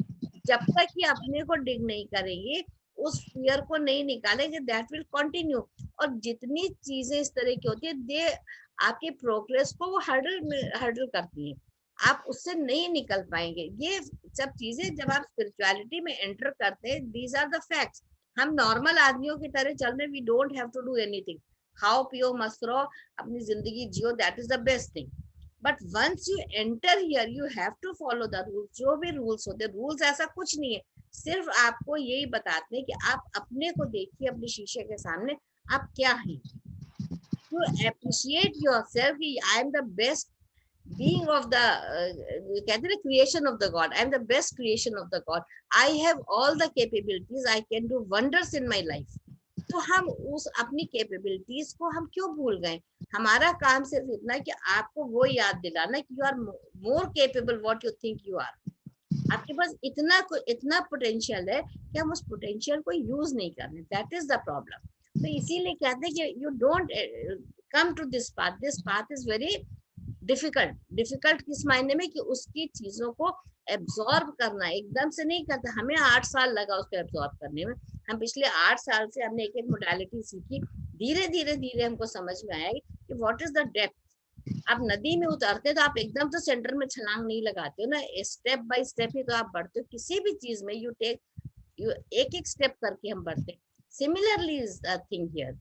जब तक कि अपने को डिग नहीं करेंगे, उस फियर को नहीं निकालेंगे, दैट विल कंटिन्यू। और जितनी चीजें इस तरह की होती है, दे आपके प्रोग्रेस को वो हर्डल करती है, आप उससे नहीं निकल पाएंगे। ये सब चीजें जब आप स्पिरिचुअलिटी में एंटर करते हैं, दीज आर द फैक्ट्स। हम नॉर्मल आदमियों की तरह चल रहे, we don't have to do anything, खाओ पियो मस्त रहो, अपनी जिंदगी जियो, that is the best thing. But once you enter here, you have to follow the rules. जो भी रूल्स होते हैं, रूल्स ऐसा कुछ नहीं है, सिर्फ आपको यही बताते हैं कि आप अपने को देखिए अपने शीशे के सामने, आप क्या हैं। To appreciate yourself, I am the best being of the कहते हैं creation of the God, I am the best creation of the God, I have all the capabilities, I can do wonders in my life। तो हम उस अपनी capabilities को हम क्यों भूल गए? हमारा काम सिर्फ इतना है कि आपको वो याद दिलाना कि you are more capable what you think you are. आपके पास इतना पोटेंशियल है कि हम उस पोटेंशियल को यूज नहीं कर रहे, दैट इज द प्रॉब्लम। तो इसीलिए कहते हैं कि you don't come to this path is very difficult किस मायने में कि उसकी चीजों को एब्जॉर्ब करना एकदम से नहीं करता। हमें 8 साल लगा उसको एब्जॉर्ब करने में। हम पिछले 8 साल से हमने एक मोडालिटी सीखी, धीरे धीरे हमको समझ में आया कि व्हाट इज द डेप्थ। आप नदी में उतरते तो आप एकदम तो सेंटर में छलांग नहीं लगाते हो ना, स्टेप बाय स्टेप ही तो आप बढ़ते हो। किसी भी चीज में यू एक स्टेप करके हम बढ़ते। Similarly is the thing here.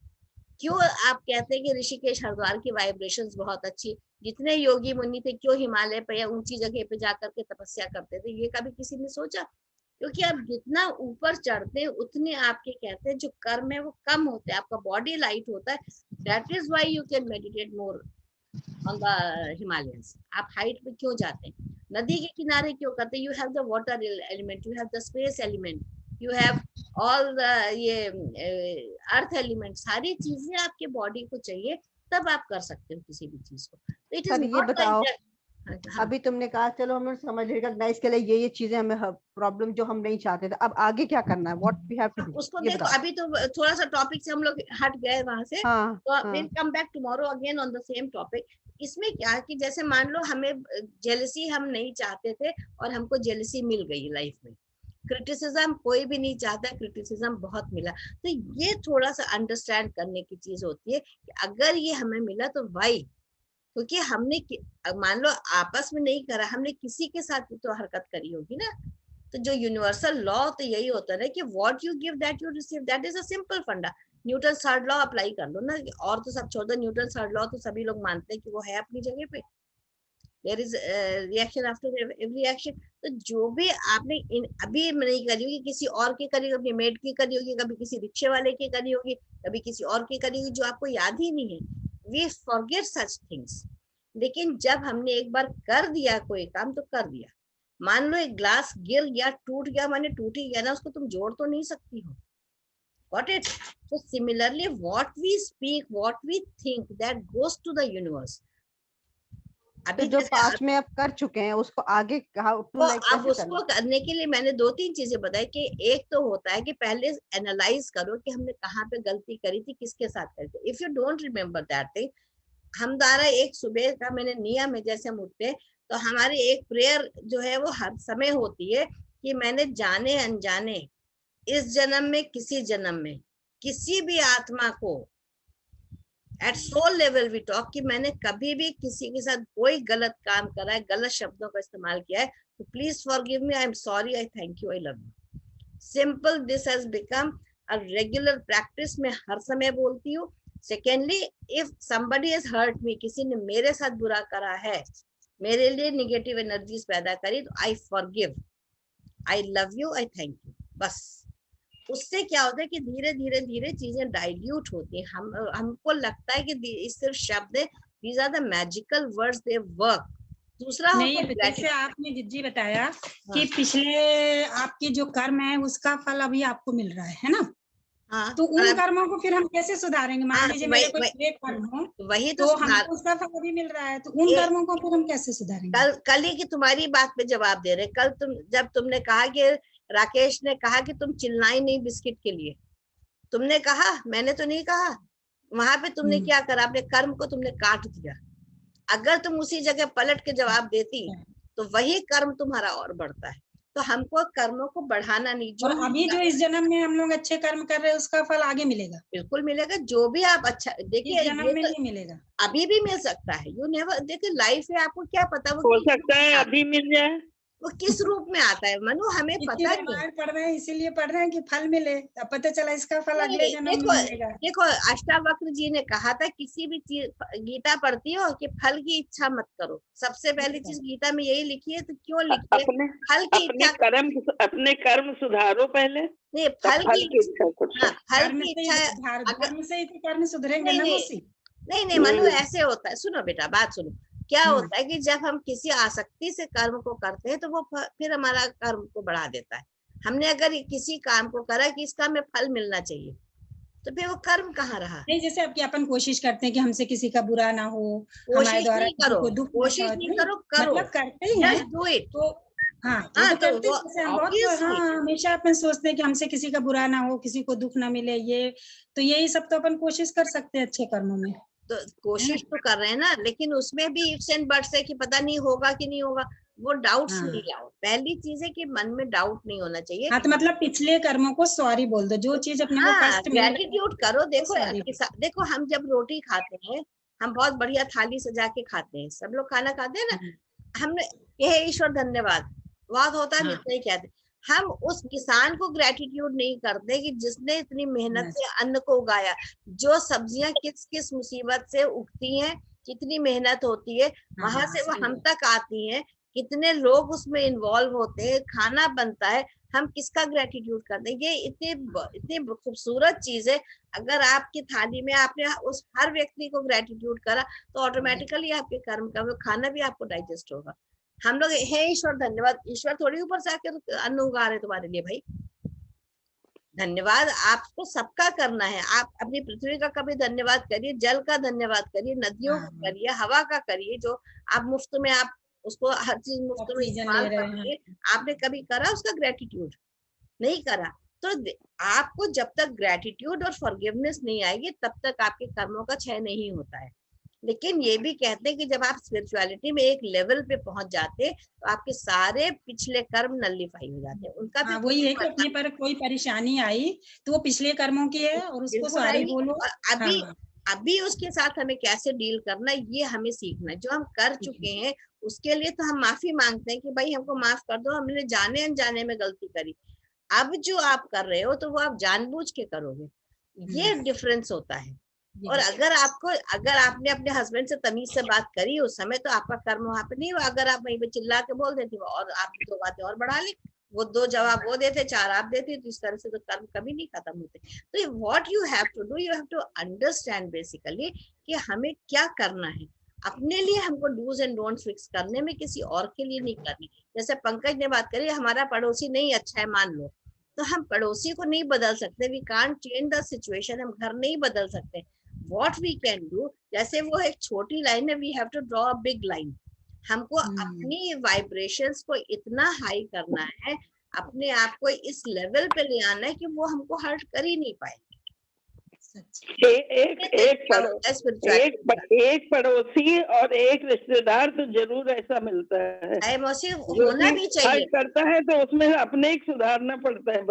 क्यों आप कहते हैं कि ऋषिकेश हरिद्वार की वाइब्रेशंस बहुत अच्छी, जितने योगी मुनि थे क्यों हिमालय पे या ऊंची जगह पे जाकर के तपस्या करते थे? ये कभी किसी ने सोचा? क्योंकि आप जितना ऊपर चढ़ते हैं उतने आपके कहते हैं जो कर्म है वो कम होते हैं, आपका बॉडी लाइट होता है। That is why you can meditate more on the Himalayans. आप हाइट पे क्यों जाते हैं? नदी के किनारे क्यों करते हैं? You have the water element, you have the space element, you have all the ये अर्थ एलिमेंट, सारी चीजें आपके बॉडी को चाहिए, तब आप कर सकते हो किसी भी चीज को। तो इट इज ये बताओ, अभी तुमने कहा चलो हमें समझ रिकॉग्नाइज के लिए ये चीजें हमें प्रॉब्लम जो हम नहीं चाहते थे, अब आगे क्या करना है? What we have to do? उसको देखो, अभी तो थोड़ा सा टॉपिक से हम लोग हट गए वहां से, तो will come back tomorrow again on the same topic. इसमें क्या कि जैसे मान लो हमें जेलसी हम नहीं चाहते थे और हमको जेलसी मिल गई लाइफ में। क्रिटिसिज्म कोई भी नहीं चाहता, क्रिटिसिज्म बहुत मिला। तो ये थोड़ा सा अंडरस्टैंड करने की चीज होती है कि अगर ये हमें मिला तो वाई, क्योंकि हमने मान लो आपस में नहीं करा, हमने किसी के साथ भी तो हरकत करी होगी ना। तो जो यूनिवर्सल लॉ तो यही होता है कि what you give that you receive, that is a simple फंडा। न्यूटन थर्ड लॉ अप्लाई कर लो ना, और तो सब छोड़ दो। न्यूटन थर्ड लॉ तो सभी लोग मानते हैं कि वो है अपनी जगह पे, there is reaction after every action. तो जो भी आपने अभी नहीं करी होगी, किसी और की करी होगी, अपनी मेड की करी होगी, कभी किसी रिक्शे वाले की करी होगी, कभी किसी और की करी होगी, जो आपको याद ही नहीं है। We forget such things. लेकिन जब हमने एक बार कर दिया कोई काम तो कर दिया। मान लो एक ग्लास गिर गया, टूट गया, माने टूट ही गया ना, उसको तुम जोड़ तो नहीं सकती हो। Got it? So similarly, what we speak, what we think, that goes to the universe. अभी जो पास्ट में आप कर चुके हैं उसको आगे अब उसको करने के लिए मैंने 2-3 चीजें बताई कि एक तो होता है कि पहले एनालाइज करो कि हमने कहाँ पे गलती करी थी, किसके साथ करी थी। If you don't remember that thing, हमारा एक सुबह का मैंने नियम है, जैसे हम उठते तो हमारी एक प्रेयर जो है वो हर समय होती है कि मैंने जाने अनजाने इस जन्म में, किसी जन्म में, किसी भी आत्मा को at soul level we talk कि मैंने कभी भी किसी के साथ कोई गलत काम करा है, गलत शब्दों का इस्तेमाल किया है, तो please forgive me, I am sorry, I thank you, I love you. Simple, this has become और रेगुलर प्रैक्टिस में हर समय बोलती हूँ। Secondly, if somebody has hurt me, किसी ने मेरे साथ बुरा करा है, मेरे लिए नेगेटिव एनर्जीज पैदा करी, तो I forgive, I love you, I thank you. बस उससे क्या होता है कि धीरे धीरे धीरे चीजें डाइल्यूट होती हैं। हमको लगता है कि इस सिर्फ शब्द है, these are the magical words, they work। दूसरा नहीं, जैसे आपने जिज्जी बताया कि पिछले आपके जो कर्म है उसका फल अभी आपको मिल रहा है ना? हाँ, तो उन कर्मों को फिर हम कैसे सुधारेंगे? मान लीजिए मेरे कोई बुरे कर्म हो, वही तो हमको उसका फल अभी मिल रहा है, तो उन कर्मों को फिर हम कैसे सुधारेंगे? कल ही की तुम्हारी बात पे जवाब दे रहे। कल जब तुमने कहा कि राकेश ने कहा कि तुम चिल्लाई नहीं बिस्किट के लिए, तुमने कहा, मैंने तो नहीं कहा। वहां पे तुमने क्या करा? अपने कर्म को तुमने काट दिया। अगर तुम उसी जगह पलट के जवाब देती तो वही कर्म तुम्हारा और बढ़ता है। तो हमको कर्मों को बढ़ाना नहीं, जो अभी जो इस जन्म में हम लोग अच्छे कर्म कर रहे हैं उसका फल आगे मिलेगा, बिल्कुल मिलेगा। जो भी आप अच्छा देखिए, जन्म में नहीं मिलेगा, अभी भी मिल सकता है। यू नेवर, देखिए लाइफ है, आपको क्या पता वो हो सकता है अभी मिल जाए, वो किस रूप में आता है। मनु, हमें पता है, पढ़ रहे हैं इसीलिए पढ़ रहे हैं कि फल मिले, अब पता चला इसका फल अगले जन्म में मिलेगा। देखो अष्टावक्र जी ने कहा था, किसी भी चीज, गीता पढ़ती हो कि फल की इच्छा मत करो। सबसे पहली चीज गीता में यही लिखी है, तो क्यों लिखी है? फल की इच्छा, अपने कर्म सुधारो पहले। नहीं, फल की इच्छा, फल की इच्छा, कर्म से ही कर्म सुधरेंगे ना। नहीं मनु, ऐसे होता है। सुनो बेटा, बात सुनो। क्या होता है कि जब हम किसी आसक्ति से कर्म को करते हैं तो वो फिर हमारा कर्म को बढ़ा देता है। हमने अगर किसी काम को करा कि इसका हमें फल मिलना चाहिए, तो फिर वो कर्म कहाँ रहा? नहीं, जैसे अब अपन कोशिश करते हैं कि हमसे किसी का बुरा ना हो, हमारे द्वारा करो, दुख कोशिश नहीं करो, मतलब करते ही हैं, डू इट। तो हमेशा अपन सोचते हैं कि हमसे किसी का बुरा ना हो, किसी को दुख ना मिले, ये तो यही सब तो अपन कोशिश कर सकते हैं अच्छे कर्मों में। तो कोशिश तो कर रहे हैं ना, लेकिन उसमें भी इफ्स एंड बट्स है कि पता नहीं होगा कि नहीं होगा। वो डाउट्स नहीं लाओ। पहली चीज है कि मन में डाउट नहीं होना चाहिए। हाँ, तो मतलब पिछले कर्मों को सॉरी बोल दो, जो चीज अपने को कष्ट मिला, ग्रेटिट्यूड करो। देखो हम जब रोटी खाते हैं, हम बहुत बढ़िया थाली सजा के खाते हैं, सब लोग खाना खाते हैं ना, हमने ये ईश्वर धन्यवाद बहुत होता है, इतना ही कहते। हम उस किसान को ग्रेटिट्यूड नहीं करते कि जिसने इतनी मेहनत से अन्न को उगाया। जो सब्जियां किस किस मुसीबत से उगती हैं, कितनी मेहनत होती है, वहां से वो हम तक आती हैं, कितने लोग उसमें इन्वॉल्व होते हैं, खाना बनता है, हम किसका ग्रेटिट्यूड करते हैं? ये इतनी खूबसूरत चीज है। अगर आपकी थाली में आपने उस हर व्यक्ति को ग्रेटिट्यूड करा तो ऑटोमेटिकली आपके कर्म का वो खाना भी आपको डाइजेस्ट होगा। हम लोग हे ईश्वर धन्यवाद, ईश्वर थोड़ी ऊपर से आके अन्न उगा रहे तुम्हारे लिए भाई। धन्यवाद आपको सबका करना है। आप अपनी पृथ्वी का कभी धन्यवाद करिए, जल का धन्यवाद करिए, नदियों का करिए, हवा का करिए, जो आप मुफ्त में, आप उसको हर चीज मुफ्त में इस्तेमाल करिए। आपने कभी करा उसका ग्रेटिट्यूड? नहीं करा। तो आपको जब तक ग्रेटिट्यूड और फॉरगिवनेस नहीं आएगी तब तक आपके कर्मों का क्षय नहीं होता है। लेकिन ये भी कहते हैं कि जब आप स्पिरिचुअलिटी में एक लेवल पे पहुंच जाते तो आपके सारे पिछले कर्म नल्लीफाई हो जाते हैं। उनका भी वही है कि अपने पर कोई परेशानी आई तो वो पिछले कर्मों की है और उसको सॉरी बोलो। अभी उसके साथ हमें कैसे डील करना है ये हमें सीखना है। जो हम कर चुके हैं उसके लिए तो हम माफी मांगते हैं कि भाई हमको माफ कर दो, हमने जाने अनजाने में गलती करी। अब जो आप कर रहे हो तो वो आप जानबूझ के करोगे, ये डिफरेंस होता है। और अगर आपने अपने हस्बैंड से तमीज से बात करी उस समय तो आपका कर्म वहां पे नहीं हुआ। अगर आप वहीं पे चिल्ला के बोल देती और आपने 2 बातें और बढ़ा ली, वो 2 जवाब वो देते, 4 आप देती, तो इस तरह से तो कर्म कभी नहीं खत्म होते। तो what you have to do, you have to understand basically कि हमें क्या करना है। अपने लिए हमको डूज एंड डोंट्स फिक्स करने में, किसी और के लिए नहीं करनी। जैसे पंकज ने बात करी, हमारा पड़ोसी नहीं अच्छा है मान लो, तो हम पड़ोसी को नहीं बदल सकते। We can't change the situation, हम घर नहीं बदल सकते। What we can do, जैसे वो एक छोटी लाइन है, we have to draw a big line। हमको अपनी वाइब्रेशंस को इतना हाई करना है, अपने आप को इस लेवल पे ले आना है कि वो हमको हर्ट कर ही नहीं पाए। एक पड़ोसी और एक रिश्तेदार तो जरूर ऐसा मिलता है, होना भी चाहिए। करता है तो उसमें अपने ही सुधारना पड़ता है।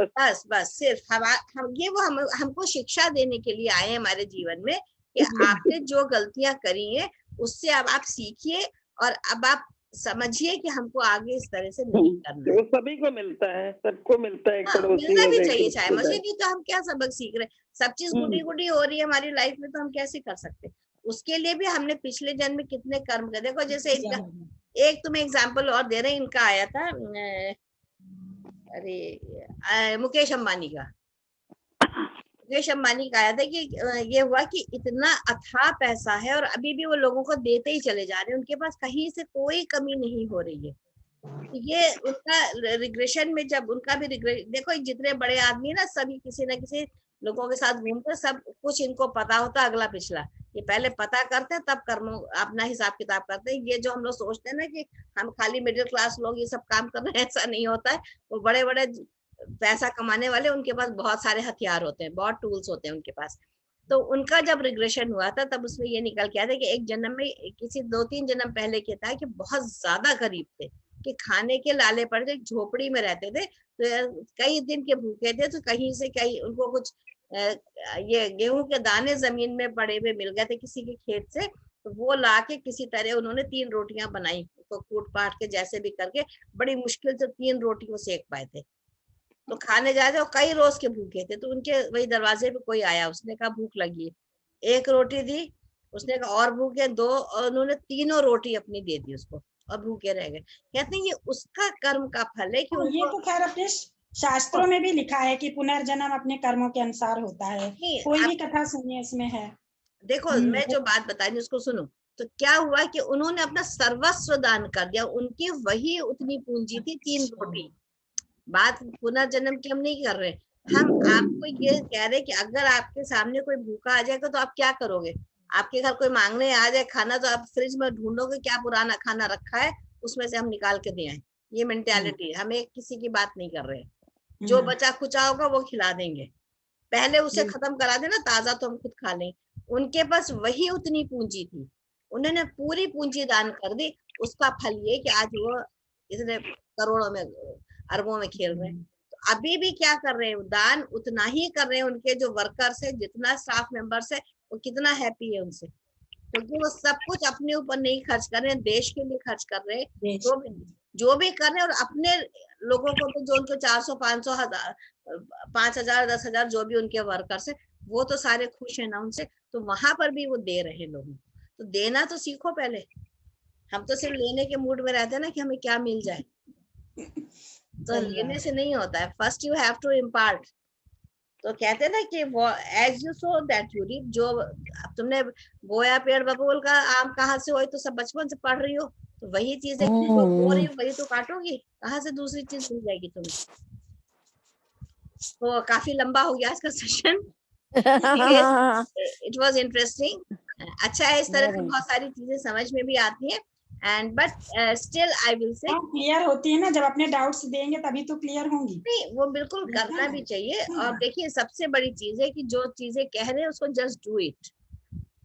बस सिर्फ हमको शिक्षा देने के लिए आए हमारे जीवन में कि आपने जो गलतियां करी हैं उससे अब आप सीखिए और अब आप समझिए कि हमको आगे इस तरह से नहीं करना है। वो सभी को मिलता है, सबको मिलता है, मिलना भी चाहिए चाहे मुझे, नहीं तो हम क्या सबक सीख रहे, सब चीज गुडी गुडी हो रही है हमारी लाइफ में, तो हम कैसे कर सकते। उसके लिए भी हमने पिछले जन्म में कितने कर्म करे। देखो जैसे इनका एक तुम्हें एग्जाम्पल और दे रहे हैं, इनका आया था अरे मुकेश अंबानी का। मुकेश अंबानी का आया था कि ये हुआ कि इतना अथाह पैसा है और अभी भी वो लोगों को देते ही चले जा रहे हैं, उनके पास कहीं से कोई कमी नहीं हो रही है। ये उनका रिग्रेशन में, जब उनका भी देखो जितने बड़े आदमी है ना, सभी किसी ना किसी लोगों के साथ घूमते, सब कुछ इनको पता होता अगला पिछला। ये पहले पता करते हैं तब कर्मों अपना हिसाब किताब करते हैं। ये जो हम लोग सोचते हैं ना कि हम खाली मिडिल क्लास लोग ये सब काम कर रहे हैं, ऐसा नहीं होता है। वो बड़े बड़े पैसा कमाने वाले, उनके पास बहुत सारे हथियार होते हैं, बहुत टूल्स होते हैं उनके पास। तो उनका जब रिग्रेशन हुआ था तब उसमें ये निकल के आया था कि एक जन्म में, किसी 2-3 जन्म पहले के था कि बहुत ज्यादा गरीब थे, कि खाने के लाले पड़े थे, झोपड़ी में रहते थे, तो कई दिन के भूखे थे, तो कहीं से कहीं उनको कुछ ये गेहूं के दाने जमीन में पड़े हुए मिल गए थे किसी के खेत से, तो वो लाके किसी तरह उन्होंने 3 रोटियां बनाई, तो कूट पाट के जैसे भी करके बड़ी मुश्किल से 3 रोटियों सेक पाए थे। तो खाने जाए थे और कई रोज के भूखे थे, तो उनके वही दरवाजे पे कोई आया, उसने कहा भूख लगी है, 1 रोटी दी, उसने कहा और भूखे 2, और उन्होंने 3 रोटी अपनी दे दी उसको और भूखे रह गए। कहते हैं ये उसका कर्म का फल है कि ये तो खैर अपने शास्त्रों में भी लिखा है कि पुनर्जन्म अपने कर्मों के अनुसार होता है। कोई भी कथा सुनिए इसमें है। देखो मैं जो बात बता रही उसको सुनो। तो क्या हुआ कि उन्होंने अपना सर्वस्व दान कर दिया, उनकी वही उतनी पूंजी थी 3 रोटी। बात पुनर्जन्म की हम नहीं कर रहे, हम आपको ये कह रहे कि अगर आपके सामने कोई भूखा आ जाएगा तो आप क्या करोगे। आपके घर कोई मांगने आ जाए खाना, तो आप फ्रिज में ढूंढोगे क्या पुराना खाना रखा है, उसमें से हम निकाल के दे आए। ये मेंटालिटी है, हमें किसी की बात नहीं कर रहे। जो बचा खुचा होगा वो खिला देंगे, पहले उसे खत्म करा देना, ताजा तो हम खुद खा लें। उनके पास वही उतनी पूंजी थी, उन्होंने पूरी पूंजी दान कर दी। उसका फल ये कि आज वो इतने करोड़ों में अरबों में खेल रहे हैं। तो अभी भी क्या कर रहे हैं, दान उतना ही कर रहे हैं। उनके जो वर्कर्स है, जितना स्टाफ मेंबर्स है, वो कितना हैप्पी है उनसे, क्योंकि वो सब कुछ अपने ऊपर नहीं खर्च कर रहे हैं, देश के लिए खर्च कर रहे हैं। जो भी कर रहे हैं, और अपने लोगों को तो जो उनको 400, 500, 5,000, 10,000 जो भी उनके वर्कर्स है, वो तो सारे खुश है ना उनसे। तो वहां पर भी वो दे रहे हैं लोगों को। तो देना तो सीखो पहले। हम तो सिर्फ लेने के मूड में रहते हैं ना कि हमें क्या मिल जाए, तो लेने से नहीं होता है। First you have to impart. तो कहते हैं ना कि वो as you sow that you reap. जो तुमने बोया पेड़ बबूल का आम कहाँ से हो, तो सब बचपन से पढ़ रही हो, तो वही चीज है, बो रही हो वही तो काटोगी, कहाँ से दूसरी चीज मिल जाएगी तुम्हें। तो काफी लंबा हो गया आज का सेशन। It was interesting. अच्छा है, इस तरह से बहुत सारी चीजें समझ में भी आती है। And but still I will say clear होती है ना, जब अपने डाउट्स देंगे तभी तो क्लियर होंगी। नहीं, वो बिल्कुल करना भी चाहिए। और देखिए सबसे बड़ी चीज है कि जो चीजें कह रहे हैं उसको जस्ट डू इट।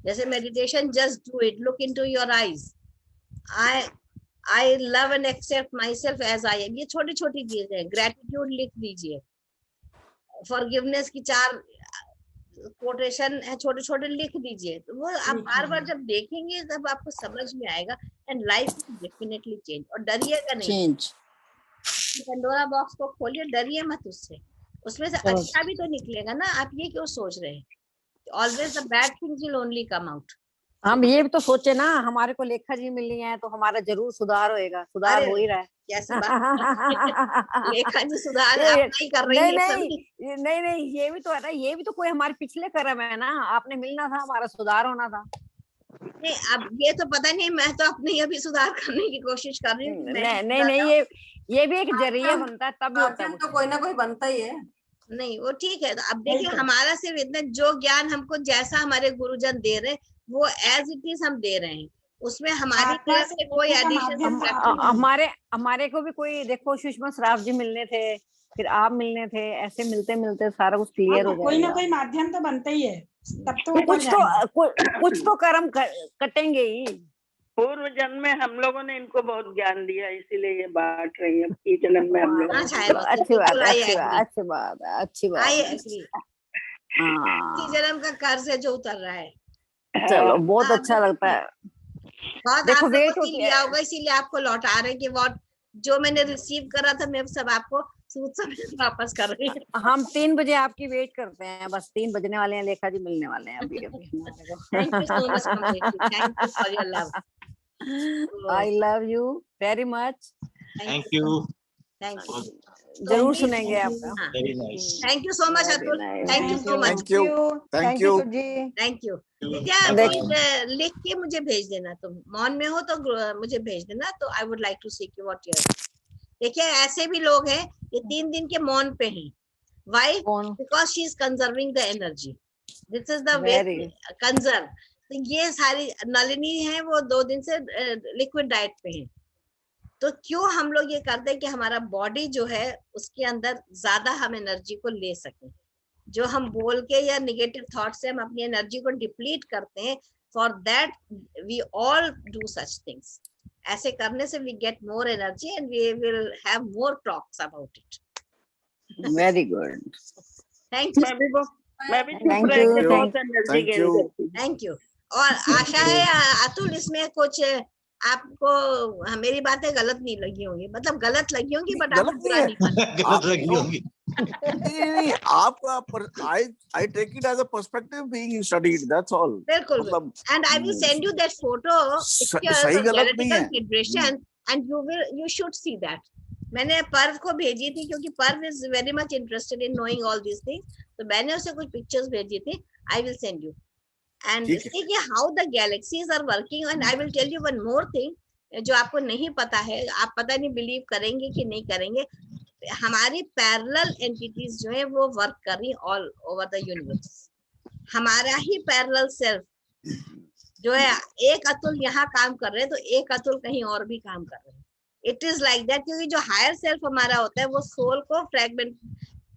जैसे meditation, just do it, look into your eyes, I love and accept myself as I am. ये छोटी छोटी चीजें हैं। ग्रेटिट्यूड लिख दीजिए, फॉरगिवनेस की 4 कोटेशन है, छोटे छोटे लिख दीजिए। तो वो आप बार बार जब देखेंगे तब आपको समझ में आएगा, एंड लाइफ डेफिनेटली चेंज। और डरिएगा नहीं, पंडोरा बॉक्स को खोलिए, डरिए मत उससे, उसमें से अच्छा भी तो निकलेगा ना। आप ये क्यों सोच रहे हैं, always the bad things will only come out. हम ये भी तो सोचे ना, हमारे को लेखा जी मिलनी है तो हमारा जरूर सुधार होएगा। सुधार हो ही रहा है। कैसी बात लेखा जी सुधार आप नहीं कर रही है। नहीं, ये भी तो है ना, ये भी तो कोई हमारे पिछले कर्म है ना। आपने मिलना था, हमारा सुधार होना था। नहीं, अब ये तो पता नहीं, मैं तो अपने अभी सुधार करने की कोशिश कर रही हूँ। नहीं, ये भी एक जरिया बनता है, तब होता है। तो कोई ना कोई बनता ही है। नहीं वो ठीक है। तो अब देखिए हमारा सिर्फ इतना, जो ज्ञान हमको जैसा हमारे गुरुजन दे रहे वो एज इट इज हम दे रहे हैं, उसमें हमारी तरफ से कोई एडिशन। हमारे को भी कोई, देखो सुषमा श्राफ जी मिलने थे, फिर आप मिलने थे, ऐसे मिलते मिलते सारा कुछ क्लियर हो जाएगा। कोई ना कोई माध्यम तो बनता ही है, तब तो कुछ तो कर्म कटेंगे ही। पूर्व जन्म में हम लोगों ने इनको बहुत ज्ञान दिया, इसीलिए ये बांट रही है। ई जन्म में हम लोग अच्छी बात जन्म का कर्ज है जो उतर रहा है। चलो बहुत अच्छा लगता है। बहुत देखो आप वेट लोगों होती ने लिया है। होगा, इसीलिए आपको लौटा रहे हैं कि व्हाट जो मैंने रिसीव करा था मैं सब आपको सूद समेत वापस कर रही हूँ। हम 3 बजे आपकी वेट करते हैं, बस 3 बजने वाले हैं, लेखा जी मिलने वाले हैं अभी अभी हमारे को। Thank you so much Kamlesh, thank you for your love. I love you very much. Thank you. Thank you, जरूर सुनेंगे आपका। Very nice. Thank you so much Atul, thank you so much, thank you, thank you. Thank you. क्या लिख के मुझे भेज देना, तुम मौन में हो तो मुझे भेज देना, तो आई वुड लाइक टू सी कि व्हाट यू। देखिए ऐसे भी लोग हैं ये 3 दिन के मौन पे हैं। Why? Because she is conserving the energy, this is the way conserve. तो ये सारी नलिनी है वो 2 दिन से लिक्विड डाइट पे है। तो क्यों हम लोग ये करते हैं कि हमारा बॉडी जो है उसके अंदर ज्यादा हम एनर्जी को ले सकें। जो हम बोल के या निगेटिव थॉट से हम अपनी एनर्जी को डिप्लीट करते हैं, for that we all do such things. ऐसे करने से we get more energy and we will have more talks about it. Very good, thank you. मैं भी चुप रह के बहुत एनर्जी गेन करती हूँ। Thank you. और आशा है अतुल इसमें कुछ आपको मेरी बातें गलत नहीं लगी होंगी, मतलब गलत लगी होंगी बट आपको बुरा नहीं माना। गलत लगी होंगी। नहीं, आपका I take it as a perspective being studied, that's all. बिल्कुल। And I will send you that photo pictures सही of गलत नहीं galactical है। federation and you should see that. मैंने पर्व को भेजी थी क्योंकि पर्व is very much interested in knowing all these things, तो मैंने उसे कुछ पिक्चर्स भेजी थी। I will send you and see कि how the galaxies are working. And I will tell you one more thing जो आपको नहीं पता है, आप पता नहीं बिलीव करेंगे कि नहीं करेंगे। हमारी पैरेलल एंटिटीज जो है वो वर्क कर रही ऑल ओवर द यूनिवर्स। हमारा ही पैरेलल सेल्फ जो है, एक अतुल यहाँ काम कर रहे हैं तो एक अतुल कहीं और भी काम कर रहे हैं। इट इज लाइक दैट, क्योंकि जो हायर सेल्फ हमारा होता है वो सोल को फ्रैगमेंट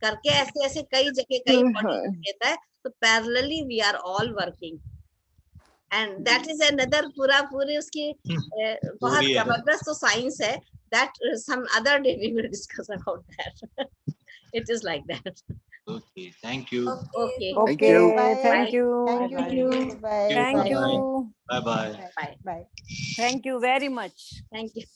करके ऐसे ऐसे कई जगह कई बॉडी देता है। तो parallelly we are all working and that is another पूरी उसकी बहुत जबरदस्त तो साइंस है। That some other day we will discuss about that. It is like that. Okay, thank you. Okay. Thank you. Thank you. Bye bye. Bye. Thank you very much. Thank you.